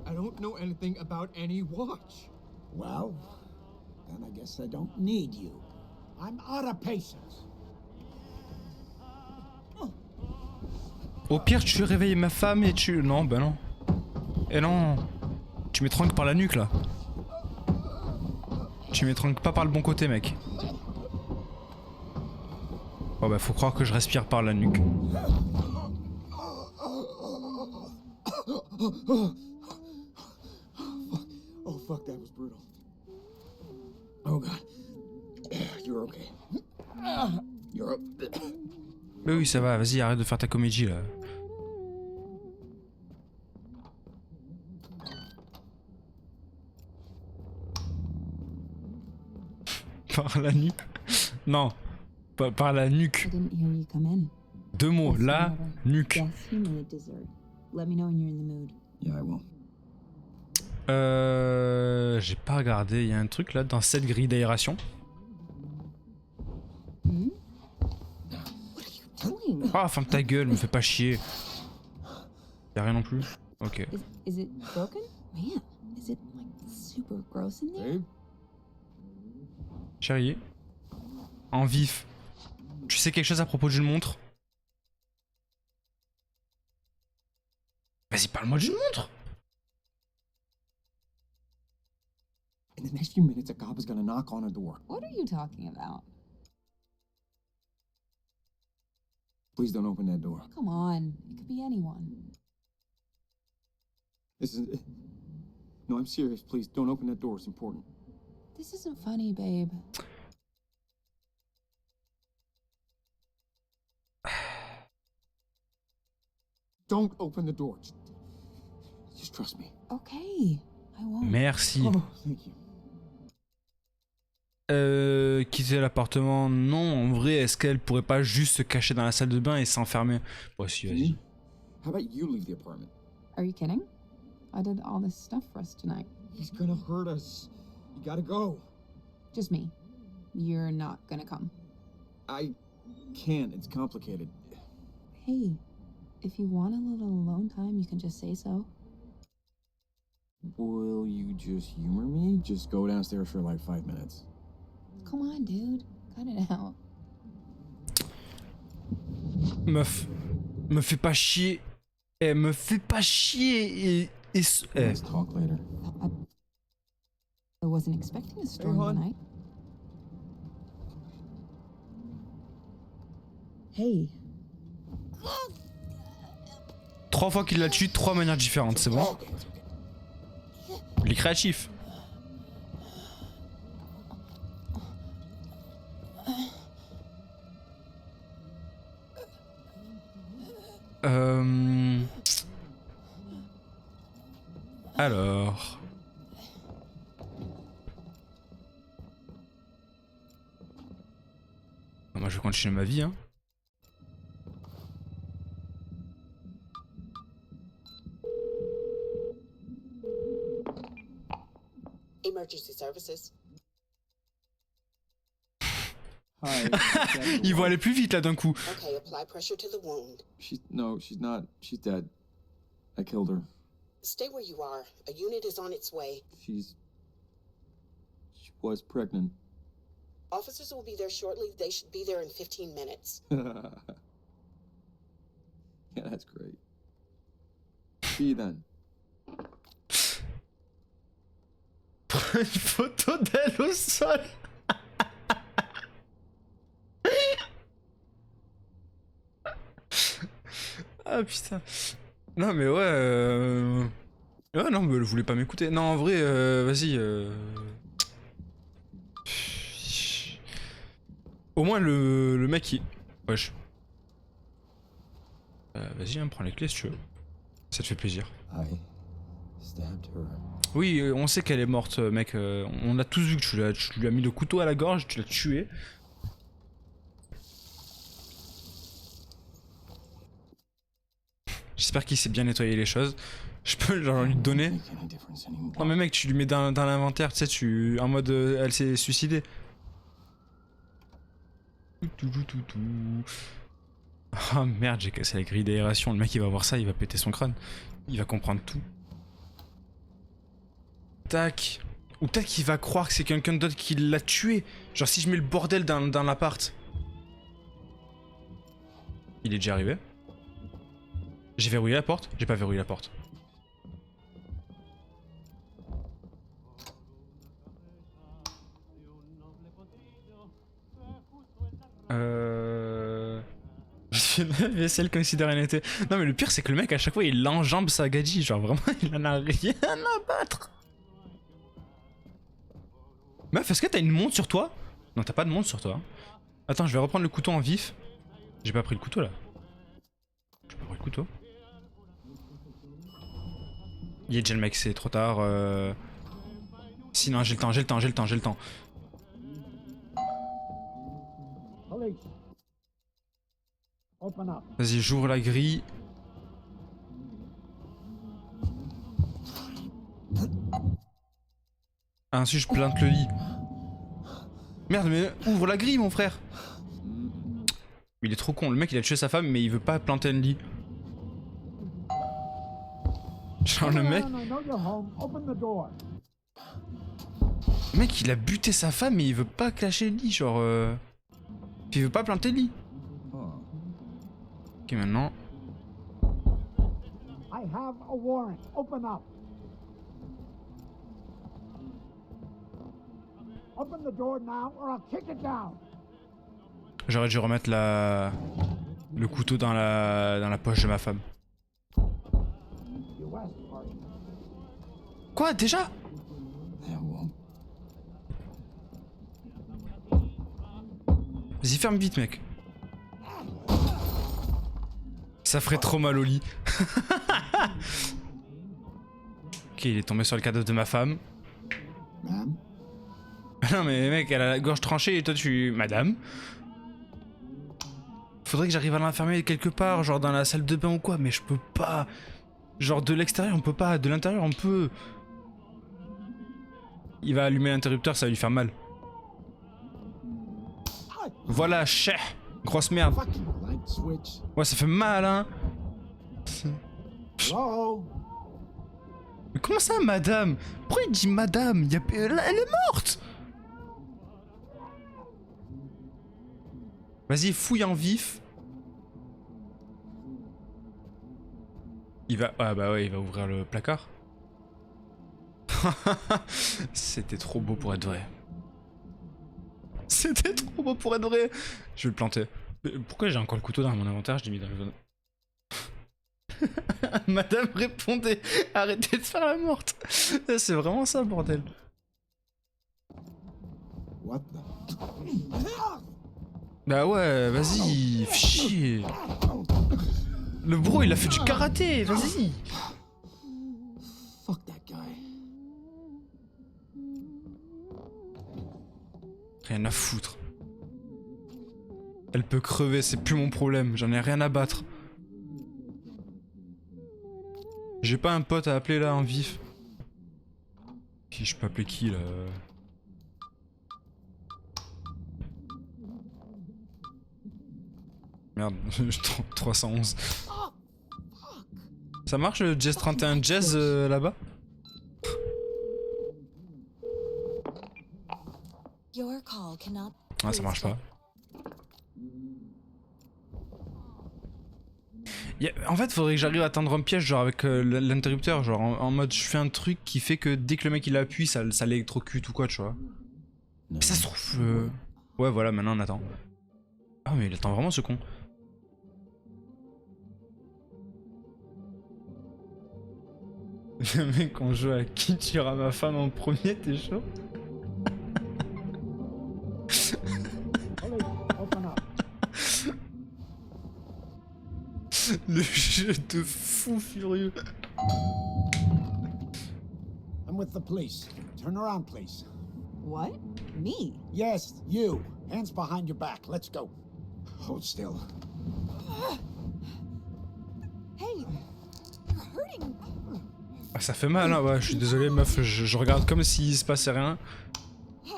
I don't know anything about any watch. Well, then I guess I don't need you. I'm out of patience. Au pire, tu réveilles ma femme et tu... Non, bah non. Eh non. Tu m'étrangles par la nuque, là. Tu m'étrangles pas par le bon côté, mec. Oh bah, faut croire que je respire par la nuque. Oh fuck, that was brutal. Oh god. You're okay. You're up. Mais oui, ça va, vas-y, arrête de faire ta comédie, là. Par la nuque? Non, pas par la nuque. I didn't hear you come in. 2 mots, What's the la matter? nuque. Yes, you made dessert. Let me know when you're in the mood. Yeah, I will. J'ai pas regardé, il y a un truc là dans cette grille d'aération. Hmm? What are you doing? Ah, ferme ta gueule, me fais pas chier. Y'a rien non plus? Ok. Is it broken? Man, is it like super gross in there? Babe? Chérie, en vif, tu sais quelque chose à propos d'une montre? Vas-y, parle-moi d'une montre! In the next few minutes, a cop is gonna knock on her door. What are you talking about? Please don't open that door. Come on, it could be anyone. This is... No, I'm serious. Please, don't open that door. It's important. This isn't funny, babe. Don't open the door. Just trust me. Okay, I won't. Merci. Oh, thank you. Quitter l'appartement, non, en vrai, est-ce qu'elle pourrait pas juste se cacher dans la salle de bain et s'enfermer? Bon, si, vas-y. How about you leave the apartment? Are you kidding? I did all this stuff for us tonight. He's gonna hurt us. You gotta go. Just me. You're not gonna come. I can't. It's complicated. Hey, if you want a little alone time, you can just say so. Will you just humor me? Just go downstairs for like 5 minutes. Come on, dude. Cut it out. Meuf, me fais pas chier. Eh, me fais pas chier et... eh. Let's talk later. I wasn't expecting a storm hon. tonight. Hey. 3 fois qu'il la tue, 3 manières différentes, c'est bon? Okay, it's okay. Il est créatif. Alors... Moi je vais continuer ma vie, hein. Emergency services. Hi. Ils vont aller plus vite là d'un coup. Okay, apply pressure to the wound. No, she's not. She's dead. I killed her. Stay where you are. A unit is on its way. She was pregnant. Officers will be there shortly. They should be there in 15 minutes. Yeah, that's great. See you then. Prends une photo d'elle au sol. Ah putain. Non mais ouais. Ouais non mais elle voulait pas m'écouter. Non en vrai vas-y. Au moins le mec il... Wesh. Vas-y hein, prends les clés si tu veux. Ça te fait plaisir. I stabbed her. Oui, on sait qu'elle est morte, mec. On a tous vu que tu lui as mis le couteau à la gorge, tu l'as tué. J'espère qu'il s'est bien nettoyé les choses. Je peux genre lui donner. Make any difference anymore. Non mais mec, tu lui mets dans l'inventaire, tu sais, en mode elle s'est suicidée. Ah merde, j'ai cassé la grille d'aération. Le mec il va voir ça, il va péter son crâne. Il va comprendre tout. Tac. Ou peut-être qu'il va croire que c'est quelqu'un d'autre qui l'a tué. Genre si je mets le bordel dans l'appart. Il est déjà arrivé. J'ai verrouillé la porte? J'ai pas verrouillé la porte. Je fais la vaisselle comme si de rien n'était. Non mais le pire c'est que le mec à chaque fois il enjambe sa gadji. Genre vraiment il en a rien à battre. Meuf, est-ce que t'as une montre sur toi? Non, t'as pas de montre sur toi. Attends, je vais reprendre le couteau en vif. J'ai pas pris le couteau là. J'ai pas pris le couteau. Il est déjà le mec, c'est trop tard. Sinon, j'ai le temps. Police. Open up. Vas-y, j'ouvre la grille. Ah, ensuite je plante le lit. Merde, mais ouvre la grille, mon frère. Il est trop con. Le mec, il a tué sa femme, mais il veut pas planter le lit. Genre, le mec. I know you're home. Open the door. Le mec, il a buté sa femme, mais il veut pas clasher le lit. Genre. Puis il veut pas planter le lit. Ok, maintenant. I have a warrant. Open up. Open the door now or I'll kick it down. J'aurais dû remettre le couteau dans la poche de ma femme. You asked for it. Quoi, déjà? That won't. Vas-y, ferme vite, mec. Ça ferait trop mal au lit. Ok, il est tombé sur le cadavre de ma femme. Ma'am? Non mais mec, elle a la gorge tranchée et toi tu... Madame? Faudrait que j'arrive à l'enfermer quelque part, genre dans la salle de bain ou quoi, mais je peux pas. Genre de l'extérieur on peut pas, de l'intérieur on peut. Il va allumer l'interrupteur, ça va lui faire mal. Voilà, cheh. Grosse merde. Fucking light switch. Ouais, ça fait mal, hein. Hello? Mais comment ça, madame? Pourquoi il dit madame? Elle est morte. Vas-y, fouille en vif. Il va... Ah bah ouais, il va ouvrir le placard. C'était trop beau pour être vrai. C'était trop beau pour être vrai. Je vais le planter. Pourquoi j'ai encore le couteau dans mon inventaire? Je l'ai mis dans le... Madame, répondez. Arrêtez de faire la morte. C'est vraiment ça, bordel. What the? Bah ouais, vas-y, chier. Le bro, il a fait du karaté, vas-y. Fuck that guy. Rien à foutre. Elle peut crever, c'est plus mon problème, j'en ai rien à battre. J'ai pas un pote à appeler là en vif. Qui je peux appeler qui là? Merde, 311. Ça marche le Jazz 31 Jazz là-bas? Your call cannot. Ah, ça marche pas. En fait, faudrait que j'arrive à tendre un piège, genre avec l'interrupteur, genre en mode je fais un truc qui fait que dès que le mec il appuie, ça l'électrocute ou quoi, tu vois. Mais ça se trouve. Ouais, voilà, maintenant on attend. Ah, mais il attend vraiment ce con. Le mec, on joue à qui tuera ma femme en premier, t'es chaud? Police, open up. Le jeu de fou furieux. I'm with the police. Turn around, please. What? Me? Yes, you. Hands behind your back. Let's go. Hold still. Hey, you're hurting. Ah, ça fait mal, hein, ouais, je suis désolé, meuf, je regarde comme s'il se passait rien.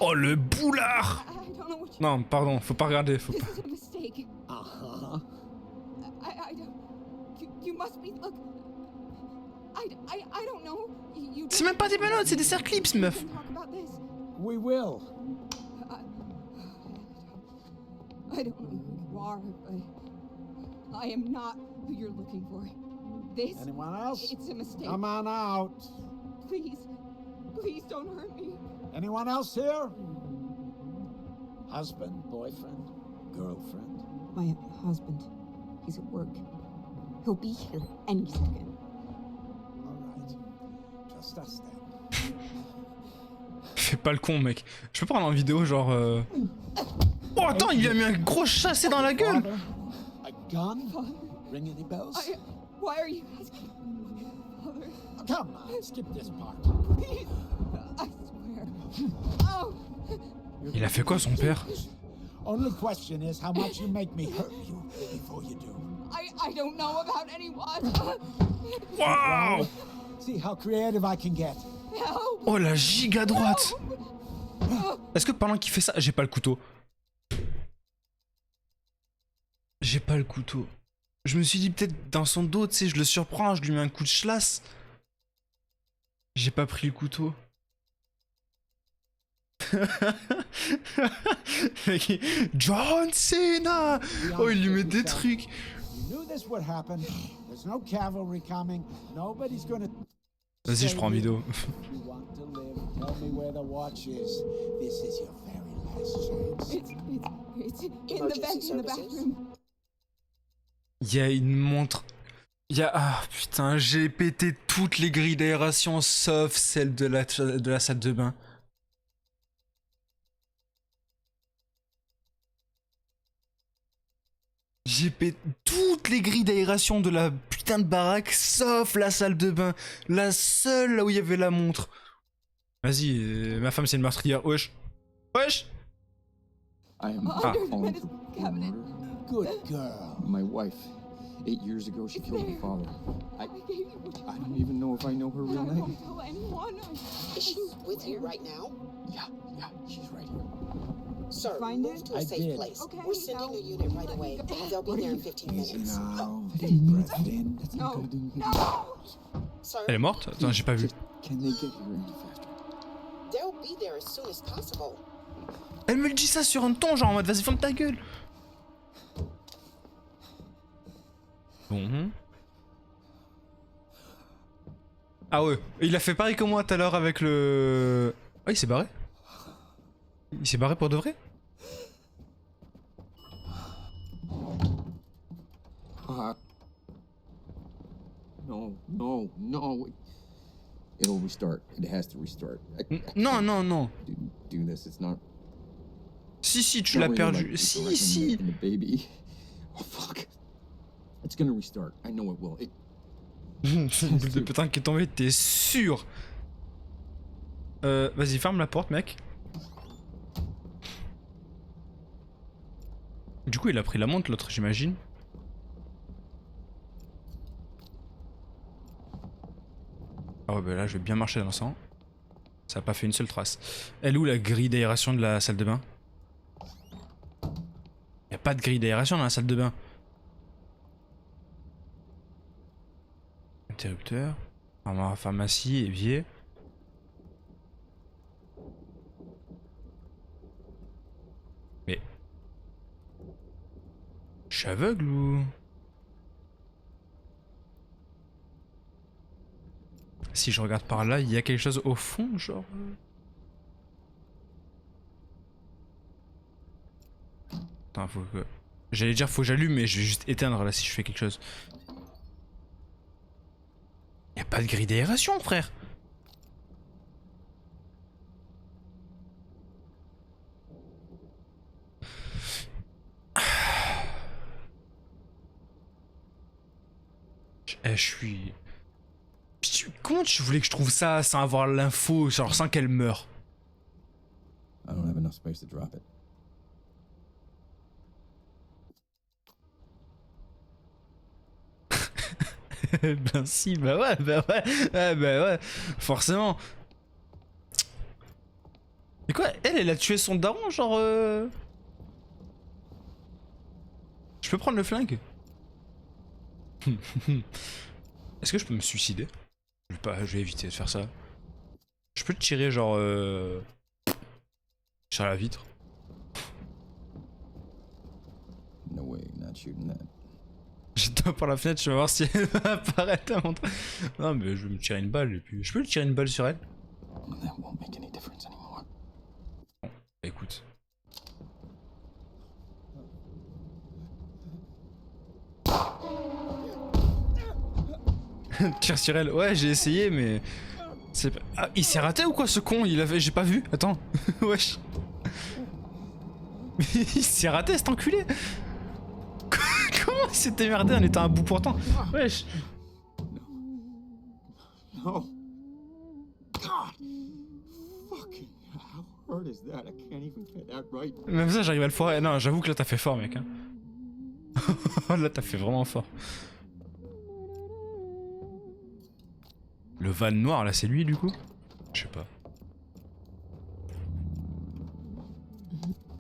Oh, le boulard! I don't know what you... Non, pardon, faut pas regarder, faut This pas. is a mistake. Uh-huh. I don't... You must be... Look... I don't know. You C'est même pas des menottes, c'est des circlips, meuf! can talk about this. We will. I don't know who you are, but I am not who you're looking for. This... Anyone else? It's a mistake. Come on out. Please. Please don't hurt me. Anyone else here? Husband, boyfriend, girlfriend? My husband. He's at work. He'll be here any second. All right. Just us then. Fais pas le con, mec. Je peux prendre en vidéo, genre. Oh, attends, il lui a mis un gros chassé dans la gueule! Father? A gun? Ring any bells? Why are you asking? Father, Come on, skip this part. please. I swear. Oh! Il a fait quoi, son père? Only question is how much you make me hurt you before you do. I don't know about anyone. Waouh! See how creative I can get. Help! Oh, la giga droite! Est-ce que pendant qu'il fait ça, j'ai pas le couteau? J'ai pas le couteau. Je me suis dit peut-être dans son dos, tu sais, je le surprends, je lui mets un coup de chlasse. J'ai pas pris le couteau. Mec, John Cena! Oh, il lui met des trucs. You knew this would happen. There's no cavalry coming. Nobody's gonna. Vas-y, je prends en vidéo. You want to live? Tell me where the watch is. This is your very last chance. It's in the Emergency vent in the services? bathroom. Il y a une montre. Il y a... Ah putain, j'ai pété toutes les grilles d'aération sauf celle de la salle de bain. J'ai pété toutes les grilles d'aération de la putain de baraque sauf la salle de bain. La seule là où il y avait la montre. Vas-y, ma femme c'est une meurtrière. Wesh. Wesh. I am Ah. Under calling the for cabinet. order. Good girl. My wife, 8 years ago, she killed her father. I gave you what you I don't even know if I know her real don't name. tell anyone. Is she with you right now? Yeah, she's right here. Sir, Find move it? to a I safe did. place. Okay, We're sending now a unit right let me away. go. They'll be there in 15 Easy minutes. now. Deep breath in. No. No. Sir, Elle est morte? Attends, j'ai pas vu. Can they get here any faster? they'll be there as soon as possible. Elle me le dit ça sur un ton genre en mode vas-y ferme ta gueule. Bon. Ah ouais, il a fait pareil que moi tout à l'heure avec le... Ah il s'est barré? Il s'est barré pour de vrai? No. It'll restart. It has to restart. Non, non, non. Do this. It's not. Si, tu l'as perdu. Si. And the baby. Oh fuck. It's gonna restart. I know it will. C'est une boule de putain qui est tombée, t'es sûr? Vas-y, ferme la porte, mec. Du coup, il a pris la montre, l'autre, j'imagine. Ah ouais, bah là, je vais bien marcher dans le sang. Ça a pas fait une seule trace. Elle est où la grille d'aération de la salle de bain? Y'a pas de grille d'aération dans la salle de bain. Interrupteur. Pharmacie, évier. Mais... Je suis aveugle ou... Si je regarde par là, il y a quelque chose au fond, genre... Attends, faut que... J'allais dire faut que j'allume, mais je vais juste éteindre là si je fais quelque chose. Y a pas de grille d'aération, frère. Je suis... Comment tu voulais que je trouve ça sans avoir l'info, genre sans qu'elle meure? I don't have enough space to drop it. Ben si, bah ouais, forcément. Mais quoi, elle a tué son daron, genre Je peux prendre le flingue? Est-ce que je peux me suicider? Je vais éviter de faire ça. Je peux te tirer genre sur la vitre. No way, not shooting that. Je tape par la fenêtre, je vais voir si elle va apparaître à mon truc. Non mais je vais me tirer une balle et puis... Je peux lui tirer une balle sur elle? That won't make any difference anymore. Écoute. Tire sur elle. Ouais, j'ai essayé, mais... Ah, il s'est raté ou quoi, ce con? Il avait... J'ai pas vu. Attends. Wesh. Il s'est raté, cet enculé. Comment il s'est démerdé en étant à bout pourtant? Wesh. No. God. Fucking how hurt is that? I can't even get that right. Même ça, j'arrive à le foirer. Non, j'avoue que là, t'as fait fort, mec. Hein. Là, t'as fait vraiment fort. Le van noir, là, c'est lui, du coup? Je sais pas.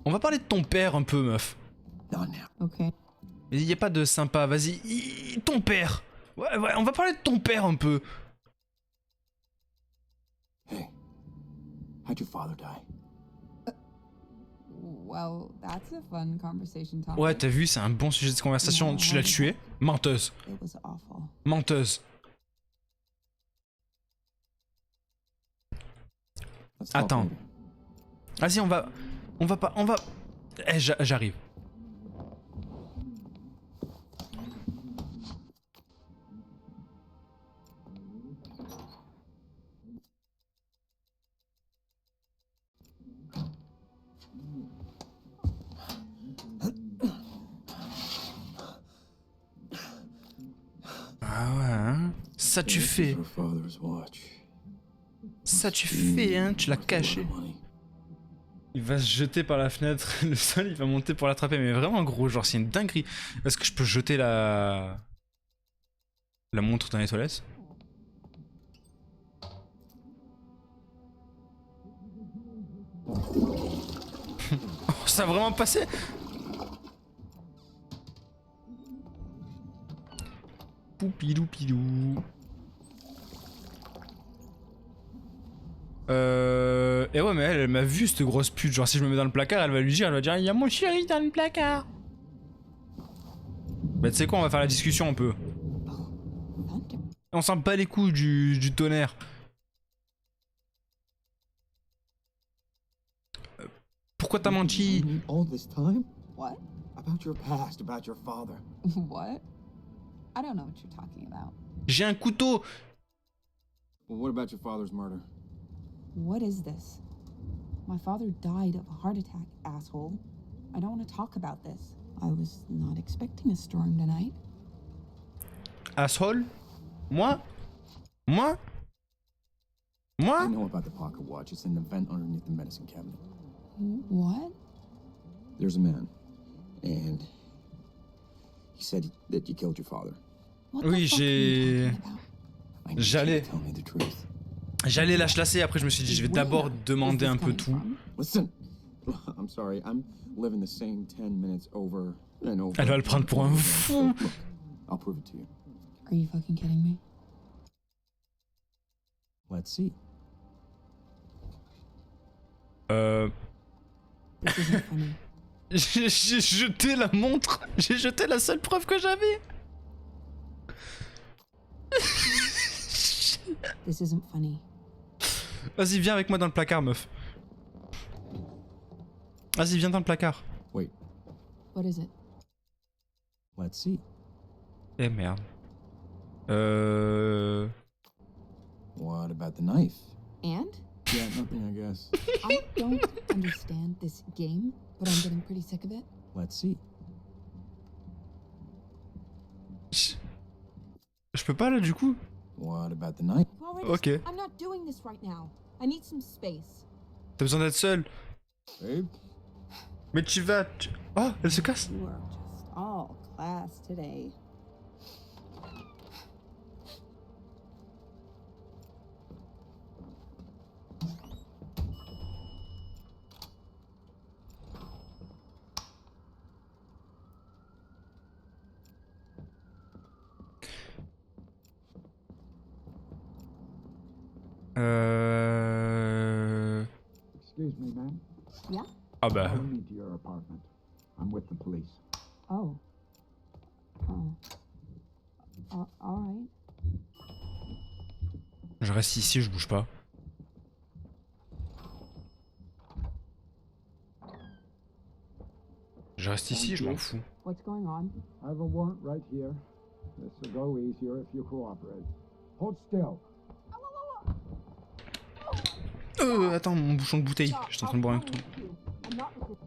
On va parler de ton père un peu, meuf. Not now. Okay. Il y a pas de sympa, vas-y. Ton père. Ouais, on va parler de ton père un peu. Hey, how'd your father die? Well, that's a fun conversation topic. Ouais, t'as vu, c'est un bon sujet de conversation. Non, Tu l'as tué? Menteuse. It was awful. Menteuse. Let's talk Attends. later. Vas-y, on va pas... Eh, j'arrive. Ah ouais, hein? Ça tu This is fais. your father's watch. Ça tu fais, hein? Tu l'as caché. Il va se jeter par la fenêtre, le sol, il va monter pour l'attraper, mais vraiment gros, genre c'est une dinguerie. Est-ce que je peux jeter la montre dans les toilettes? Oh, ça a vraiment passé? Poupidou pidou. Et ouais, mais elle m'a vu cette grosse pute. Genre, si je me mets dans le placard, elle va lui dire, il y a mon chéri dans le placard. Bah, tu sais quoi, on va faire la discussion un peu. On s'en bat les couilles du tonnerre. Pourquoi t'as menti? All this time? What? About your past, about your father. What? I don't know what you're talking about. J'ai un couteau. Well, what about your father's murder? What is this? My father died of a heart attack, asshole. I don't want to talk about this. I was not expecting a storm tonight. Asshole? Moi? I know about the pocket watch. It's in the vent underneath the medicine cabinet. What? There's a man, and he said that you killed your father. What the Oui, fuck are you talking about? I need you J'allais. to tell me the truth. J'allais la chlasser, après je me suis dit, je vais d'abord Where demander is un this peu coming tout. from? Listen, I'm sorry, I'm living the same 10 minutes over and over. Elle va le prendre pour un fou. Look, I'll prove it to you. Are you fucking kidding me? Let's see. This isn't funny. J'ai jeté la montre. J'ai jeté la seule preuve que j'avais. This isn't funny. Vas-y, viens avec moi dans le placard, meuf. Vas-y, viens dans le placard. Wait, What is it? let's see. Eh merde. What about the knife? And? Yeah, nothing, I guess. I don't understand this game, but I'm getting pretty sick of it. Let's see. Je peux pas là du coup? What about the night? Already, Ok. I'm not doing this right now. I need some space. T'as besoin d'être seul. Babe? Mais tu vas... Oh, elle se casse. You are just all class today. Excuse me, ma'am. Yeah? Ah bah... Follow me to your apartment. I'm with the police. Oh. Alright. Je reste ici, je bouge pas. Je reste ici, je m'en fous. What's going on? I have a warrant right here. This will go easier if you cooperate. Hold still. Attends, mon bouchon de bouteille. Je suis en train de boire un tout. I'm not with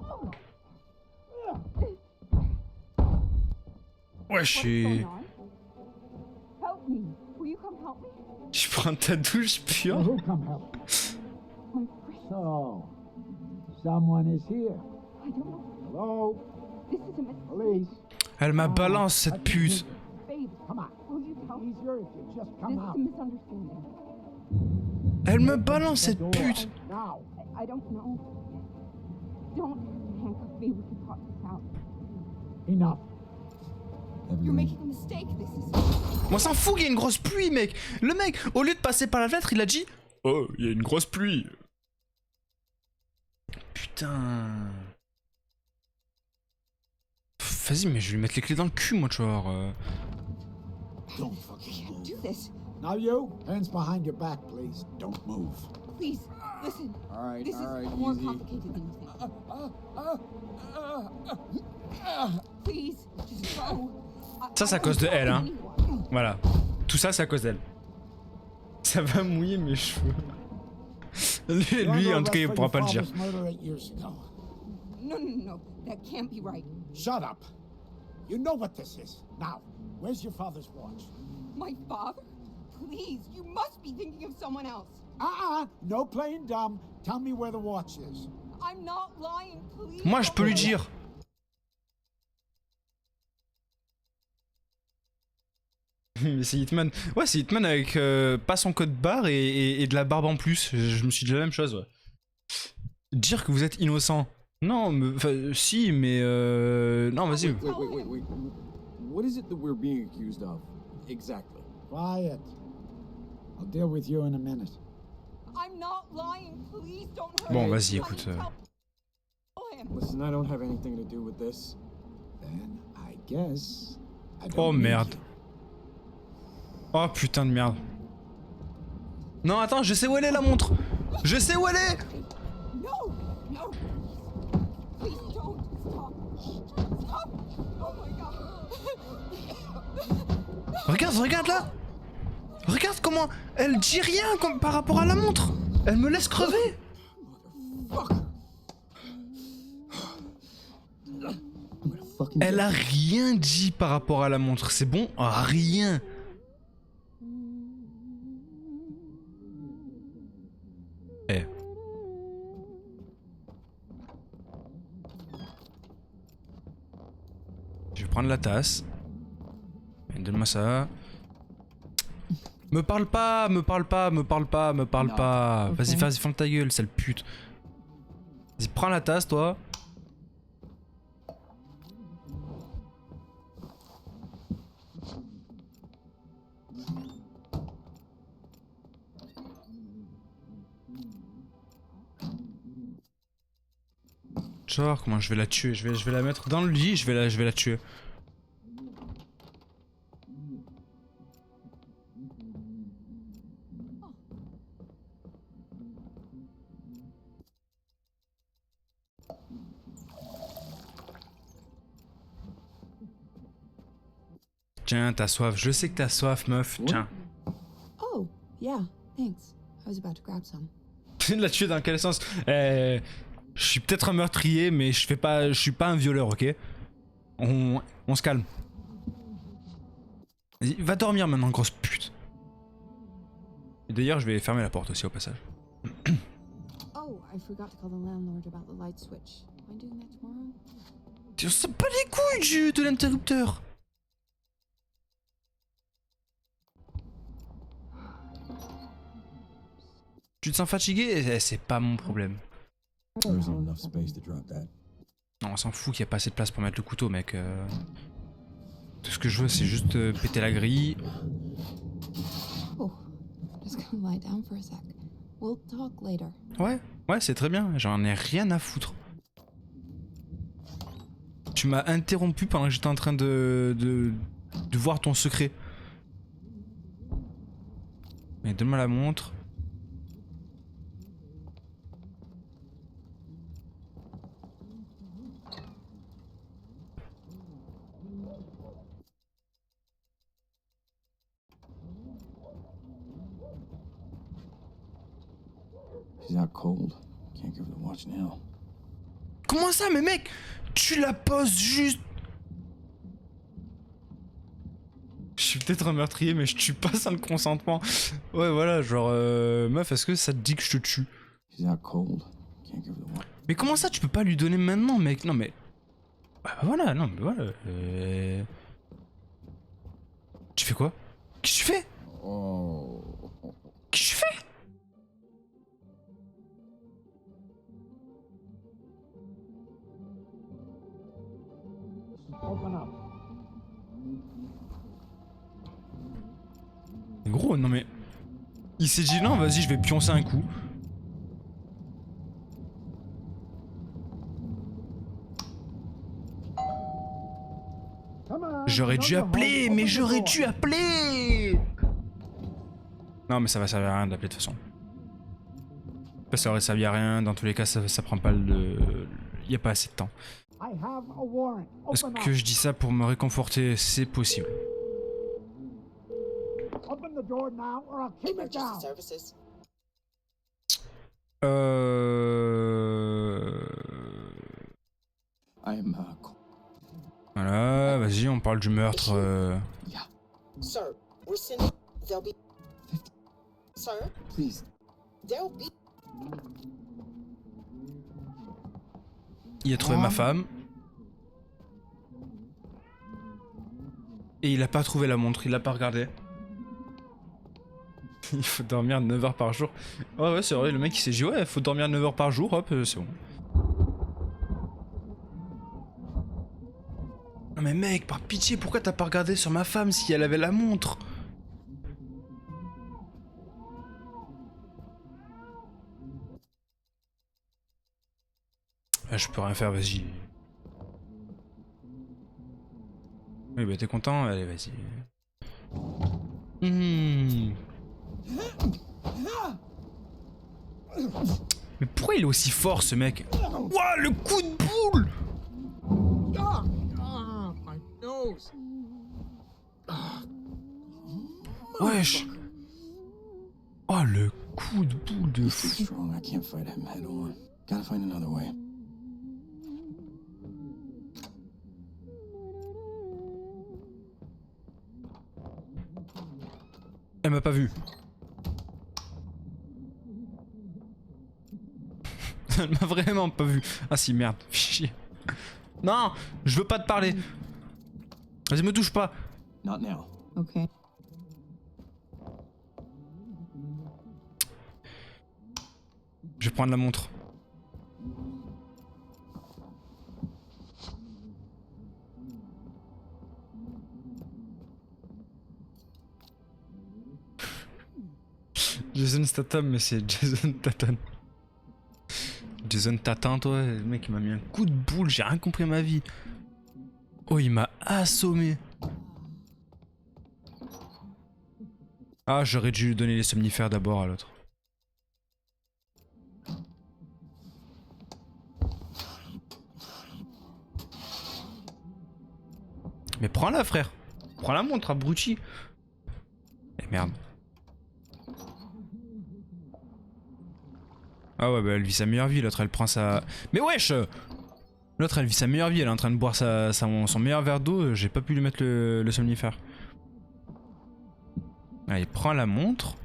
Ouais, je suis... Help me. Will you come help me? Je prends ta douche pure. Who come help? My friend. So, someone is here. I don't know. Hello? This is a mistake. Police? Elle m'a balance cette pute. Babe, Come on. will you tell me? Easier if you just This come is out. a misunderstanding. Elle me balance cette pute. Now. I don't know. Don't handcuff me. We can talk this out. Enough. You're making a mistake. This is. On s'en fout qu'il y a une grosse pluie, mec. Le mec, au lieu de passer par la fenêtre, il a dit... Oh, il y a une grosse pluie. Putain... Vas-y, mais je vais lui mettre les clés dans le cul, moi, tu vois. Don't I fucking can't do move. this. Now you, hands behind your back, please. Don't move. Please, listen. Alright, This is alright, more easy. complicated than you think. Please, just go. Ça, c'est à cause de elle, hein. Voilà. Tout ça, c'est à cause d'elle. Ça va mouiller mes cheveux. Lui, en tout cas, il pourra pas le dire. No, no, no. That can't be right. Shut up. You know what this is. Now, where's your father's watch? My father? Please, you must be thinking of someone else. No playing dumb. Tell me where the watch is. I'm not lying, please. Moi, je peux lui dire. Mais c'est Hitman. Ouais, c'est Hitman avec pas son code barre et de la barbe en plus. Je me suis dit la même chose, ouais. Dire que vous êtes innocent. Non, si, mais non, vas-y. Wait. What is it that we're being accused of? Exactly. Quiet. I'll deal with you in a minute. I'm not lying, please don't hurt Bon, me. vas-y, I écoute. can tell him. Listen, I don't have anything to do with this. Then I guess I don't Oh need merde. you. Oh putain de merde. Non, attends, je sais où elle est la montre. Je sais où elle est. No, no. Please don't stop. Stop. Oh my god. Regarde là. Regarde comment elle dit rien par rapport à la montre. Elle me laisse crever. I'm gonna fucking Elle a rien dit par rapport à la montre. C'est bon? Rien. Eh. Je vais prendre la tasse. Donne-moi ça. Me parle pas. Vas-y, ferme ta gueule, sale pute. Vas-y, prends la tasse, toi. Tu vas voir comment je vais la tuer. Je vais la mettre dans le lit, je vais la tuer. Tiens, t'as soif. Je sais que t'as soif, meuf. Tiens. Oh, yeah, thanks. I was about to grab some. Tu la tuer dans quel sens? Je suis peut-être un meurtrier, mais je suis pas un violeur, ok? On se calme. Vas-y, va dormir maintenant, grosse pute. Et d'ailleurs, je vais fermer la porte aussi au passage. Oh, I forgot to call the landlord about the light switch. Am I doing that tomorrow? Tu sais pas les couilles de l'interrupteur. Tu te sens fatigué? C'est pas mon problème. There isn't enough space to drop that. Non, on s'en fout qu'il n'y a pas assez de place pour mettre le couteau, mec. Tout ce que je veux, c'est juste péter la grille. Oh, just gonna lie down for a sec. We'll talk later. Ouais, c'est très bien. J'en ai rien à foutre. Tu m'as interrompu pendant que j'étais en train de voir ton secret. Mais donne-moi la montre. She's out cold. Can't give her the watch now. Comment ça, mais mec? Tu la poses juste. Je suis peut-être un meurtrier, mais je tue pas sans le consentement. Ouais, voilà, genre, meuf, est-ce que ça te dit que je te tue? She's out cold. Can't give her the watch. Mais comment ça, tu peux pas lui donner maintenant, mec? Non, mais. Bah voilà, non, mais voilà. Tu fais quoi? Qu'est-ce que tu fais? Oh. Qu'est-ce que tu fais? Open up. Gros, non mais. Il s'est dit non, vas-y, je vais pioncer un coup. J'aurais dû appeler, mais j'aurais dû appeler. Non, mais ça va servir à rien d'appeler de toute façon. Ça aurait servi à rien, dans tous les cas, ça prend pas le. Y a pas assez de temps. I have a warrant. Est-ce Open que up. je dis ça pour me réconforter? C'est possible. Open the door now or I'll kick it Emergency down. services. I'm Voilà, vas-y, on parle du meurtre. Sir, we're sending. They'll be. Sir, please. they'll be. Il a trouvé ma femme. Et il a pas trouvé la montre, il l'a pas regardé. Il faut dormir 9 heures par jour. Ouais, c'est vrai, le mec il s'est dit ouais, faut dormir 9 heures par jour, hop, c'est bon. Non mais mec, par pitié, pourquoi t'as pas regardé sur ma femme si elle avait la montre? Ah, je peux rien faire, vas-y. Oui, bah t'es content? Allez, vas-y. Mais pourquoi il est aussi fort, ce mec? Ouah, le coup de boule! Ah, ah, my nose. Wesh! Oh, le coup de boule de Too fou. strong. I can't fight him head on. Gotta find another way. Elle m'a pas vu. Elle m'a vraiment pas vu. Ah si, merde, chier. Non, je veux pas te parler. Vas-y, me touche pas. Not now. Okay. Je vais prendre la montre. Jason Statham, mais c'est Jason Tatum. Jason Tatum, toi, le mec il m'a mis un coup de boule, j'ai rien compris à ma vie. Oh, il m'a assommé. Ah, j'aurais dû lui donner les somnifères d'abord à l'autre. Mais prends-la, frère. Prends la montre, abruti. Eh merde. Ah ouais, bah elle vit sa meilleure vie, l'autre elle prend sa... Mais wesh! L'autre elle vit sa meilleure vie, elle est en train de boire son meilleur verre d'eau, j'ai pas pu lui mettre le somnifère. Allez, prends la montre.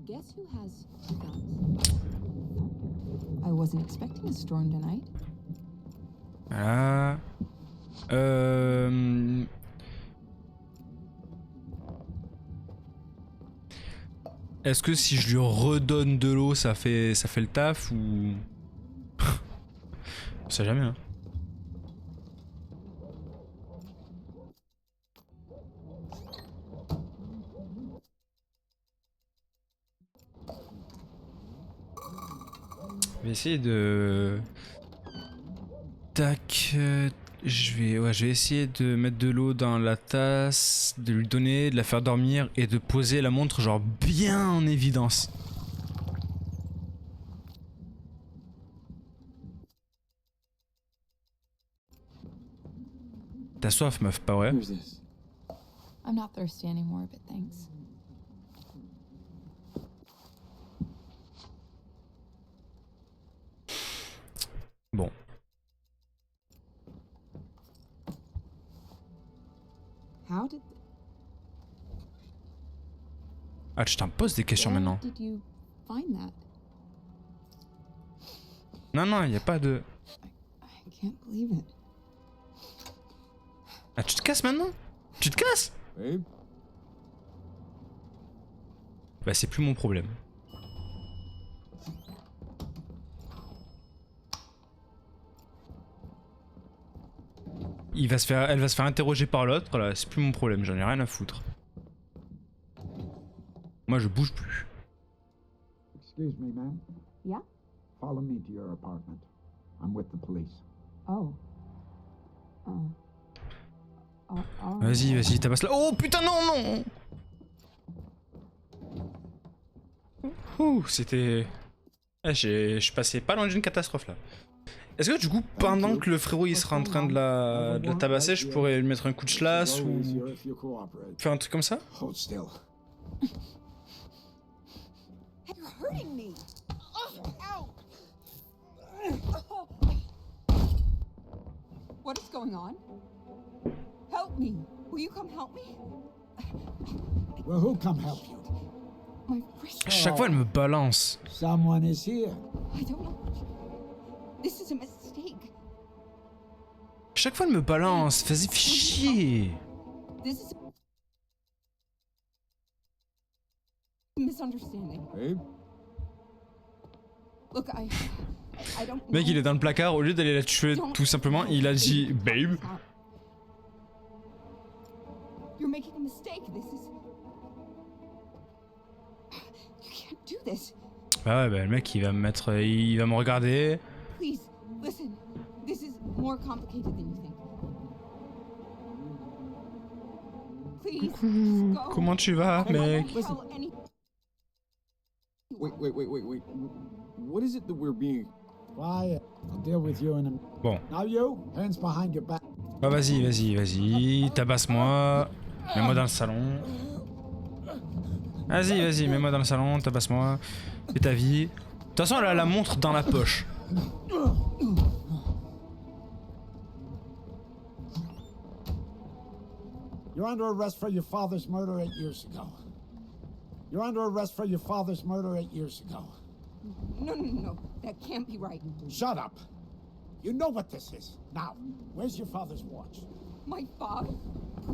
Guess who has guns? I wasn't expecting a storm tonight. Voilà. Est-ce que si je lui redonne de l'eau, ça fait le taf ou... On sait jamais, hein. Je vais essayer de... Tac... je vais essayer de mettre de l'eau dans la tasse, de lui donner, de la faire dormir et de poser la montre genre bien en évidence. T'as soif, meuf, pas vrai? Here's this. I'm not thirsty anymore, but thanks. Bon. How did Ah, tu t'en poses des questions where maintenant. did you find that? Non, non, y a pas de... I can't believe it. Ah, tu te casses maintenant? Tu te casses? Babe? Bah, c'est plus mon problème. Elle va se faire interroger par l'autre, là, c'est plus mon problème, j'en ai rien à foutre. Moi, je bouge plus. Excuse me, ma'am. Yeah? Follow me to your apartment. I'm with the police. Oh. Vas-y, vas-y, tabasse là. Oh putain, non, non! Ouh, c'était... Ah, je suis passé pas loin d'une catastrophe là. Est-ce que du coup, pendant que le frérot il sera en train de la tabasser, je pourrais lui mettre un coup de chlasse ou faire un truc comme ça? Hold still. You're hurting me. Ow. What is going on? Help me. Will you come help me? Well, who come help you? My wrist. Chaque fois, elle me balance. Someone is here. I don't know. This is a mistake. Chaque fois, elle me balance. Vas-y, fais chier. This is a misunderstanding. Babe? Look, I don't Le mec, il est dans le placard. Au lieu d'aller la tuer tout simplement, il a dit babe. You're making a mistake. This is. You can't do this. Ah ouais, bah le mec, il va me mettre. Il va me regarder. Please, listen. This is more complicated than you think. Please, just go. Comment tu vas, I mec? won't tell any. Wait. What is it that we're being... Quiet. I'll deal with you in a... Bon. Now you, hands behind your back. Bah vas-y. Tabasse-moi. Mets-moi dans le salon. Vas-y, mets-moi dans le salon, tabasse-moi. Fais ta vie. De toute façon, elle a la montre dans la poche. You're under arrest for your father's murder 8 years ago. You're under arrest for your father's murder 8 years ago. No. That can't be right. Shut up. You know what this is. Now, where's your father's watch? My father?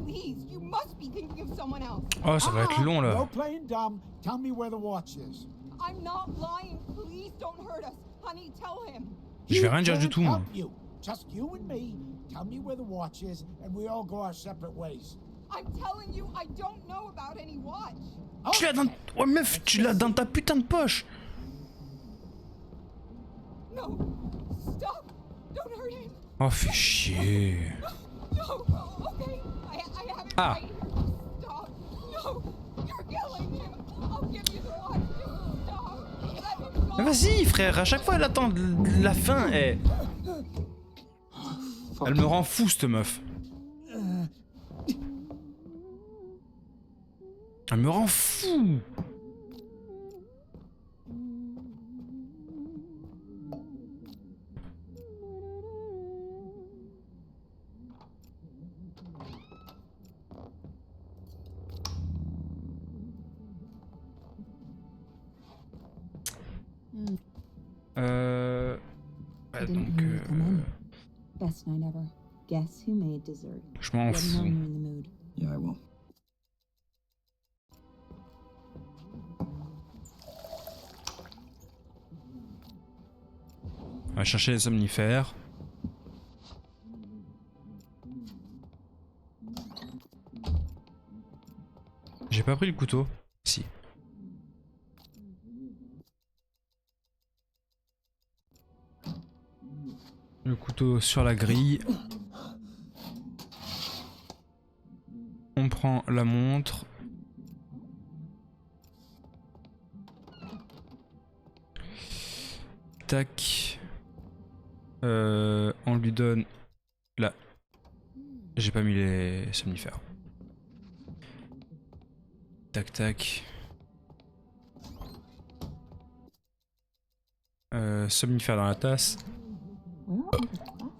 Please, you must be thinking of someone else. Oh, ça va être long No là. playing dumb. Tell me where the watch is. I'm not lying. Please don't hurt us. Honey, tell him. Je vais rien dire du Can't tout, moi. help you. Just you and me. Tell me where the watch is, and we all go our separate ways. I'm telling you, I don't know about any watch. Tu l'as dans... Oh meuf, tu l'as dans ta putain de poche. No. Stop. Don't hurt him. Oh, fais chier. No. Okay. I have it Ah. right here. Stop. No. You're killing him. I'll give you the watch. Just stop. Let him go. Vas-y, frère, à chaque fois elle attend la fin. Eh. Elle me rend fou, cette meuf. Elle me rend fou. Best night ever. Guess who made dessert? Je m'en Let me know fous. when you're in the mood. Yeah, I will. On va chercher les somnifères. J'ai pas pris le couteau. Si. Le couteau sur la grille. On prend la montre. Tac. On lui donne là. J'ai pas mis les somnifères. Tac tac. Somnifères dans la tasse. Where are all the glasses?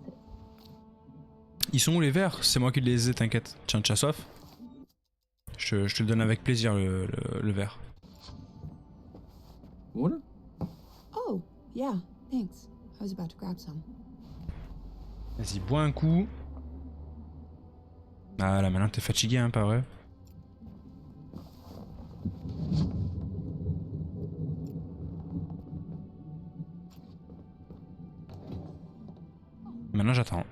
Ils sont où les verres? C'est moi qui les ai, t'inquiète. Tiens, t'as soif? Je te le donne avec plaisir le verre. Water? Oh, yeah, thanks. I was about to grab some. Vas-y, bois un coup. Ah là, maintenant t'es fatigué, hein, pas vrai? Maintenant j'attends.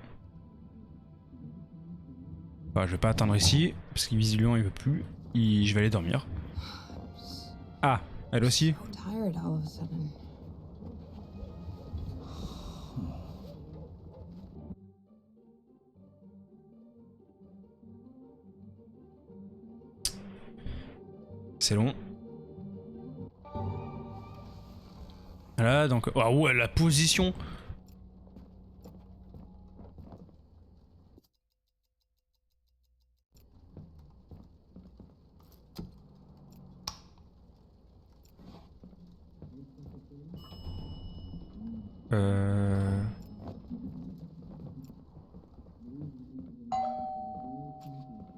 Bah, je vais pas attendre ici, parce que visiblement il veut plus. Je vais aller dormir. Ah, elle aussi? So tired all of a sudden. C'est long. Voilà, donc... Ah ouais, la position!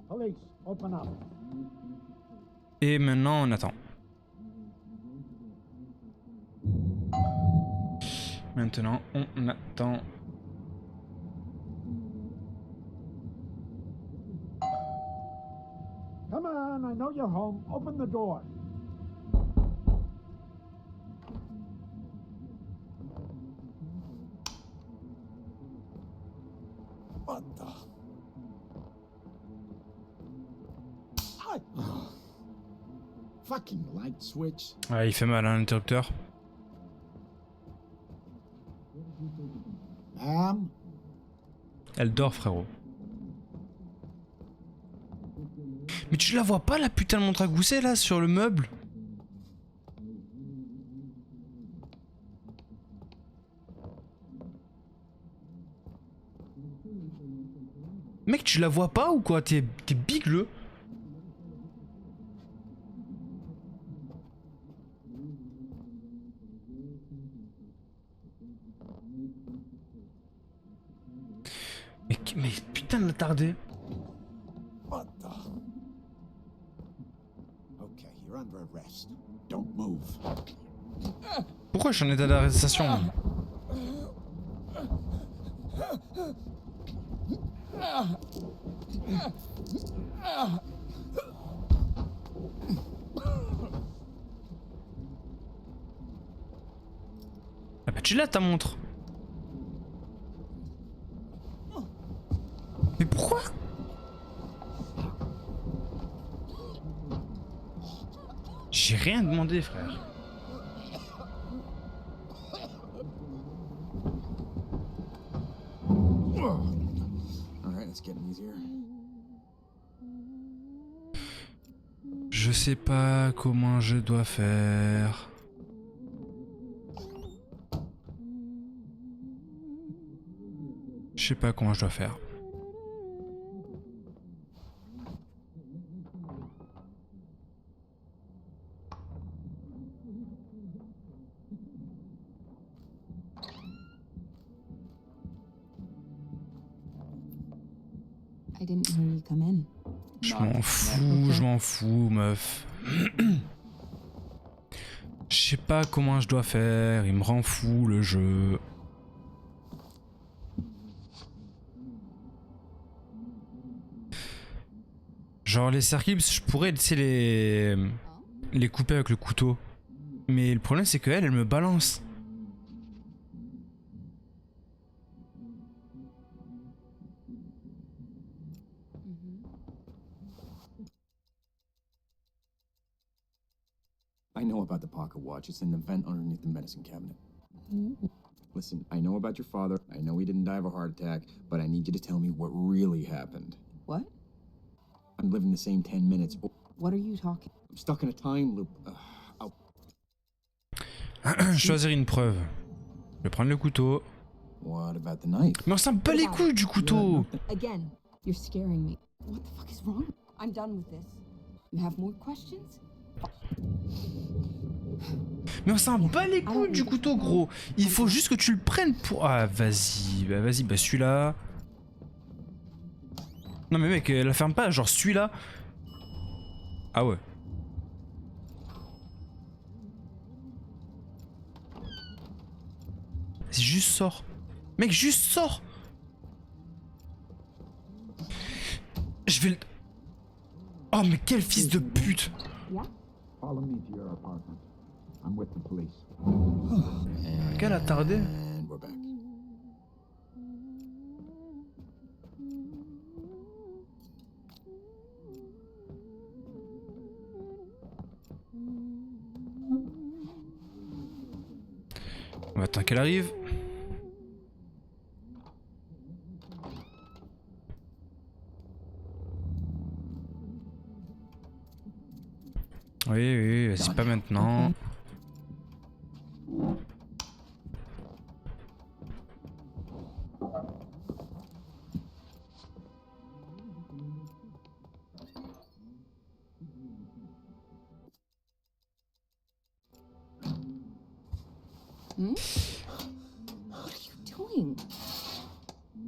Police, open up. Et maintenant on attend. Maintenant on attend. Come on, I know you're home. Open the door. What the? Fucking light switch. Ouais, il fait mal à l'interrupteur. Ma'am? Elle dort, frérot. Mais tu la vois pas, la putain de montre à gousset là sur le meuble? Mec, tu la vois pas ou quoi? T'es bigleux. Mais putain de tardé. What the? Okay, you're under arrest. Don't move. Pourquoi je suis en état d'arrestation? Ah bah tu l'as ta montre. Mais pourquoi? J'ai rien demandé, frère. Alright, it's getting easier. Je sais pas comment je dois faire. Je sais pas comment je dois faire. I didn't hear you come in. Je m'en fous, meuf. Je sais pas comment je dois faire, il me rend fou le jeu. Genre les circlips, je pourrais laisser les couper avec le couteau. Mais le problème c'est qu'elle, elle me balance. I know about the pocket watch. It's in the vent underneath the medicine cabinet. Listen, I know about your father. I know he didn't die of a heart attack, but I need you to tell me what really happened. What? I'm living the same 10 minutes. What are you talking? I'm stuck in a time loop. Choisir une preuve. Je vais prendre le couteau. What about the knife? Mais on s'en bat les couilles du couteau. Again, you're scaring me. What the fuck is wrong? I'm done with this. You have more questions? Mais on s'en bat les couilles du couteau, gros. Il faut juste que tu le prennes pour... Ah, vas-y. Bah, vas-y, bah celui-là... Non mais mec, la ferme pas, genre celui-là... Ah ouais. Vas-y, juste sors. Mec, juste sors. Je vais le... Oh mais quel fils de pute. Follow me to your apartment. I'm with the police. Quel attardé. And we're back. On va attendre qu'elle arrive. Oui, vas-y, pas maintenant. What are you doing?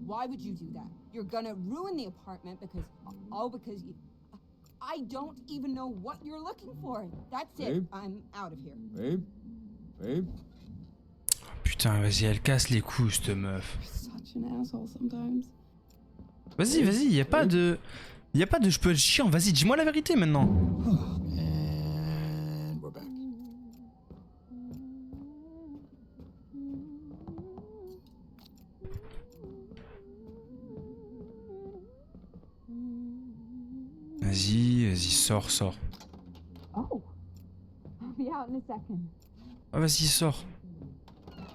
Why would you do that? You're gonna ruin the apartment because you... I don't even know what you're looking for. That's it. Babe? I'm out of here. Babe? Babe? Putain, vas-y, elle casse les couilles, cette meuf. Such an asshole sometimes. Vas-y, y a pas de... Y a pas de je peux être chiant, vas-y, dis-moi la vérité maintenant. And we're back. Vas-y, sors. Oh. I'll be out in a second. Ah, vas-y, sors.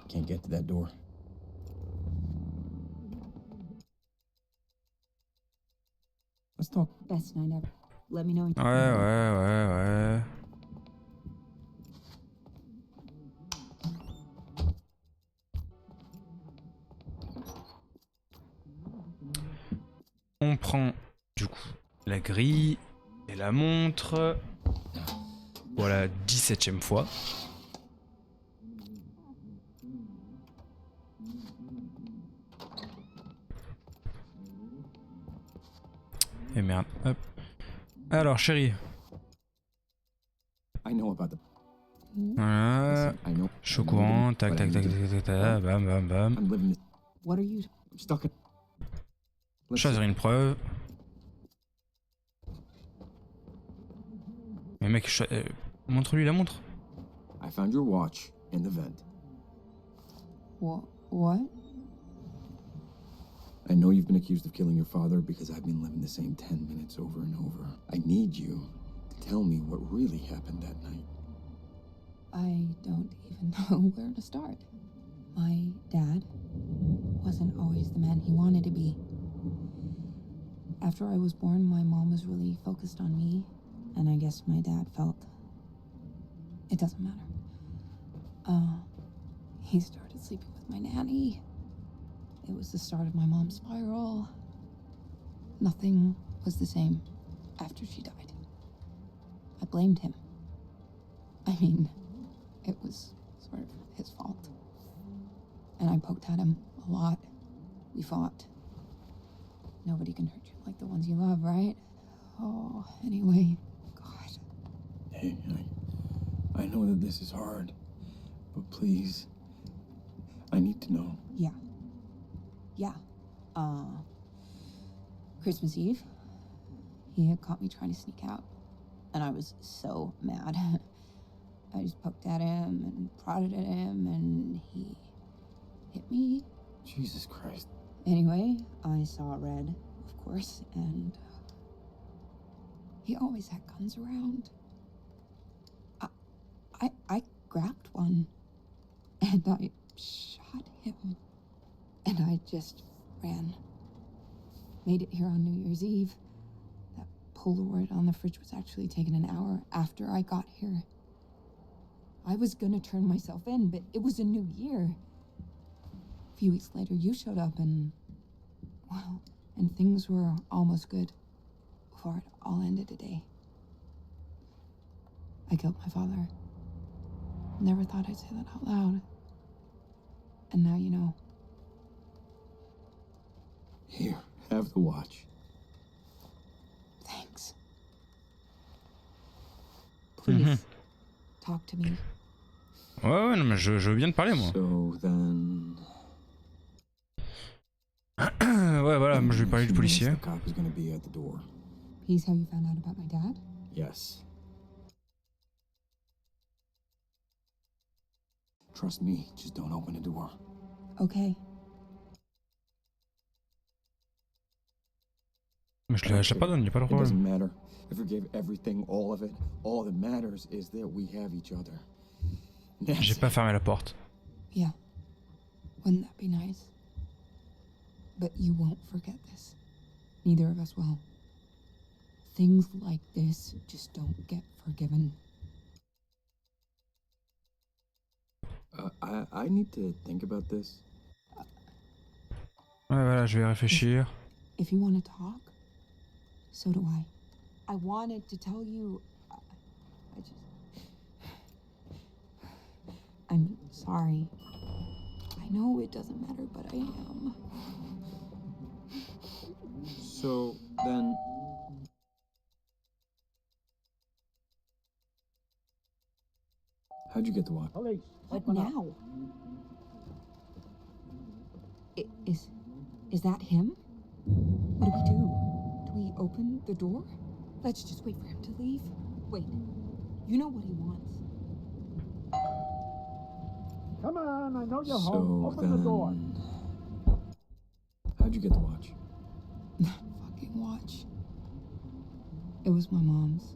Can't get to that door. Let's talk. Best night ever. Let me know. Ouais. On prend, du coup, la grille et la montre. Voilà, 17e fois. Et merde, hop. Alors, chérie. I know about the. Voilà. I know. Je suis au courant. Tac, But I need to- bam. I'm living this. What are you... I'm stuck in. Listen, Choisir une preuve. Mais mec, montre-lui la montre. I found your watch in the vent. What? I know you've been accused of killing your father because I've been living the same 10 minutes over and over. I need you to tell me what really happened that night. I don't even know where to start. My dad wasn't always the man he wanted to be. After I was born, my mom was really focused on me, and I guess my dad felt it doesn't matter. He started sleeping with my nanny. It was the start of my mom's spiral. Nothing was the same after she died. I blamed him. I mean, it was sort of his fault. And I poked at him a lot. We fought. Nobody can hurt you like the ones you love, right? Oh, anyway, God. Hey, I know that this is hard, but please, I need to know. Yeah. Christmas Eve, He had caught me trying to sneak out, and I was so mad. I just poked at him and prodded at him, and he hit me. Jesus Christ. Anyway, I saw Red, of course, and he always had guns around. I grabbed one, and I shot him, and I just ran. Made it here on New Year's Eve. That Polaroid on the fridge was actually taken an hour after I got here. I was gonna turn myself in, but it was a new year. A few weeks later, you showed up, and well, and things were almost good before it all ended today. I killed my father. Never thought I'd say that out loud. And now you know. Here, have the watch. Thanks. Please, talk to me. Ouais, non, mais je veux bien te parler, moi. So then... Ouais, voilà, moi je vais parler du policier. The cop is gonna be at the door. He's how you found out about my dad? Yes. Trust me, just don't open the door. Okay. Mais je la pardonne, y a pas de It doesn't problème. matter. I forgave everything, all of it. All that matters is that we have each other. J'ai Nancy. pas fermé la porte. Yeah. Wouldn't that be nice? But you won't forget this. Neither of us will. Things like this just don't get forgiven. I need to think about this. Ouais, voilà, je vais réfléchir. If you want to talk, so do I. I wanted to tell you. I'm sorry. I know it doesn't matter, but I am. So then... How'd you get the watch? Police, What open up. now? Is that him? What do we do? Do we open the door? Let's just wait for him to leave. Wait. You know what he wants. Come on, I know you're So home. Open the door. then... How'd you get the watch? That fucking watch. It was my mom's.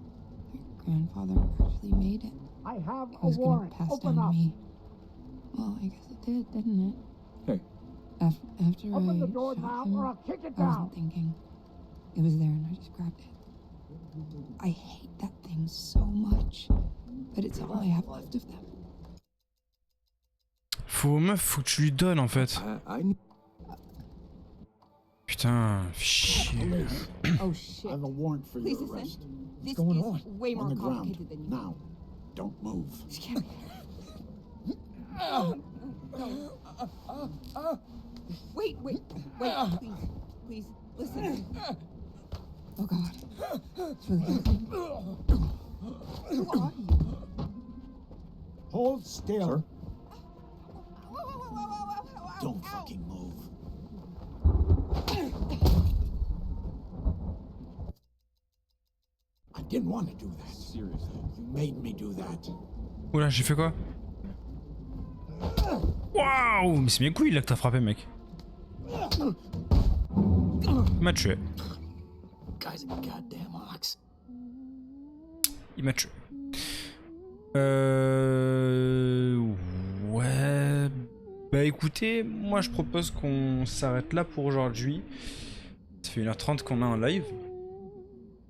My grandfather actually made it. I have It a was gonna warrant. pass Open down up. to me. Well, I guess it did, didn't it? Hey, After Open I the door shot now, him, or I'll kick it I down. wasn't thinking. It was there and I just grabbed it. I hate that thing so much, but it's all I have left of them. Meuf, faut que tu lui donnes en fait. I need... Putain, chier. Police, Oh I shit. have a warrant for Please your listen. arrest. This What's going is on? way more On the ground. complicated than you Now, don't move. think. Wait, please, listen. Oh god. It's really happening. Who are you? Hold still. Sir? Don't fucking move. I didn't want to do that. Seriously. You made me do that. Oula, j'ai fait quoi? Waouh! Mais c'est mes couilles là que t'as frappé, mec. Il m'a tué. Guy's a goddamn ox. Il m'a tué. Ouais. Bah écoutez, moi je propose qu'on s'arrête là pour aujourd'hui. Ça fait 1h30 qu'on est en live.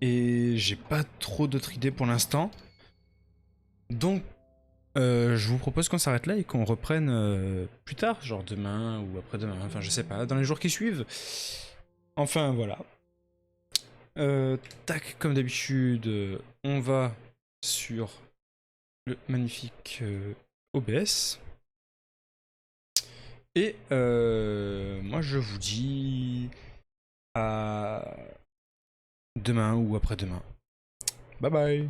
Et j'ai pas trop d'autres idées pour l'instant. Donc, je vous propose qu'on s'arrête là et qu'on reprenne plus tard, genre demain ou après-demain, enfin je sais pas, dans les jours qui suivent. Enfin voilà. Tac, comme d'habitude, on va sur le magnifique OBS. Et moi je vous dis à demain ou après-demain. Bye bye.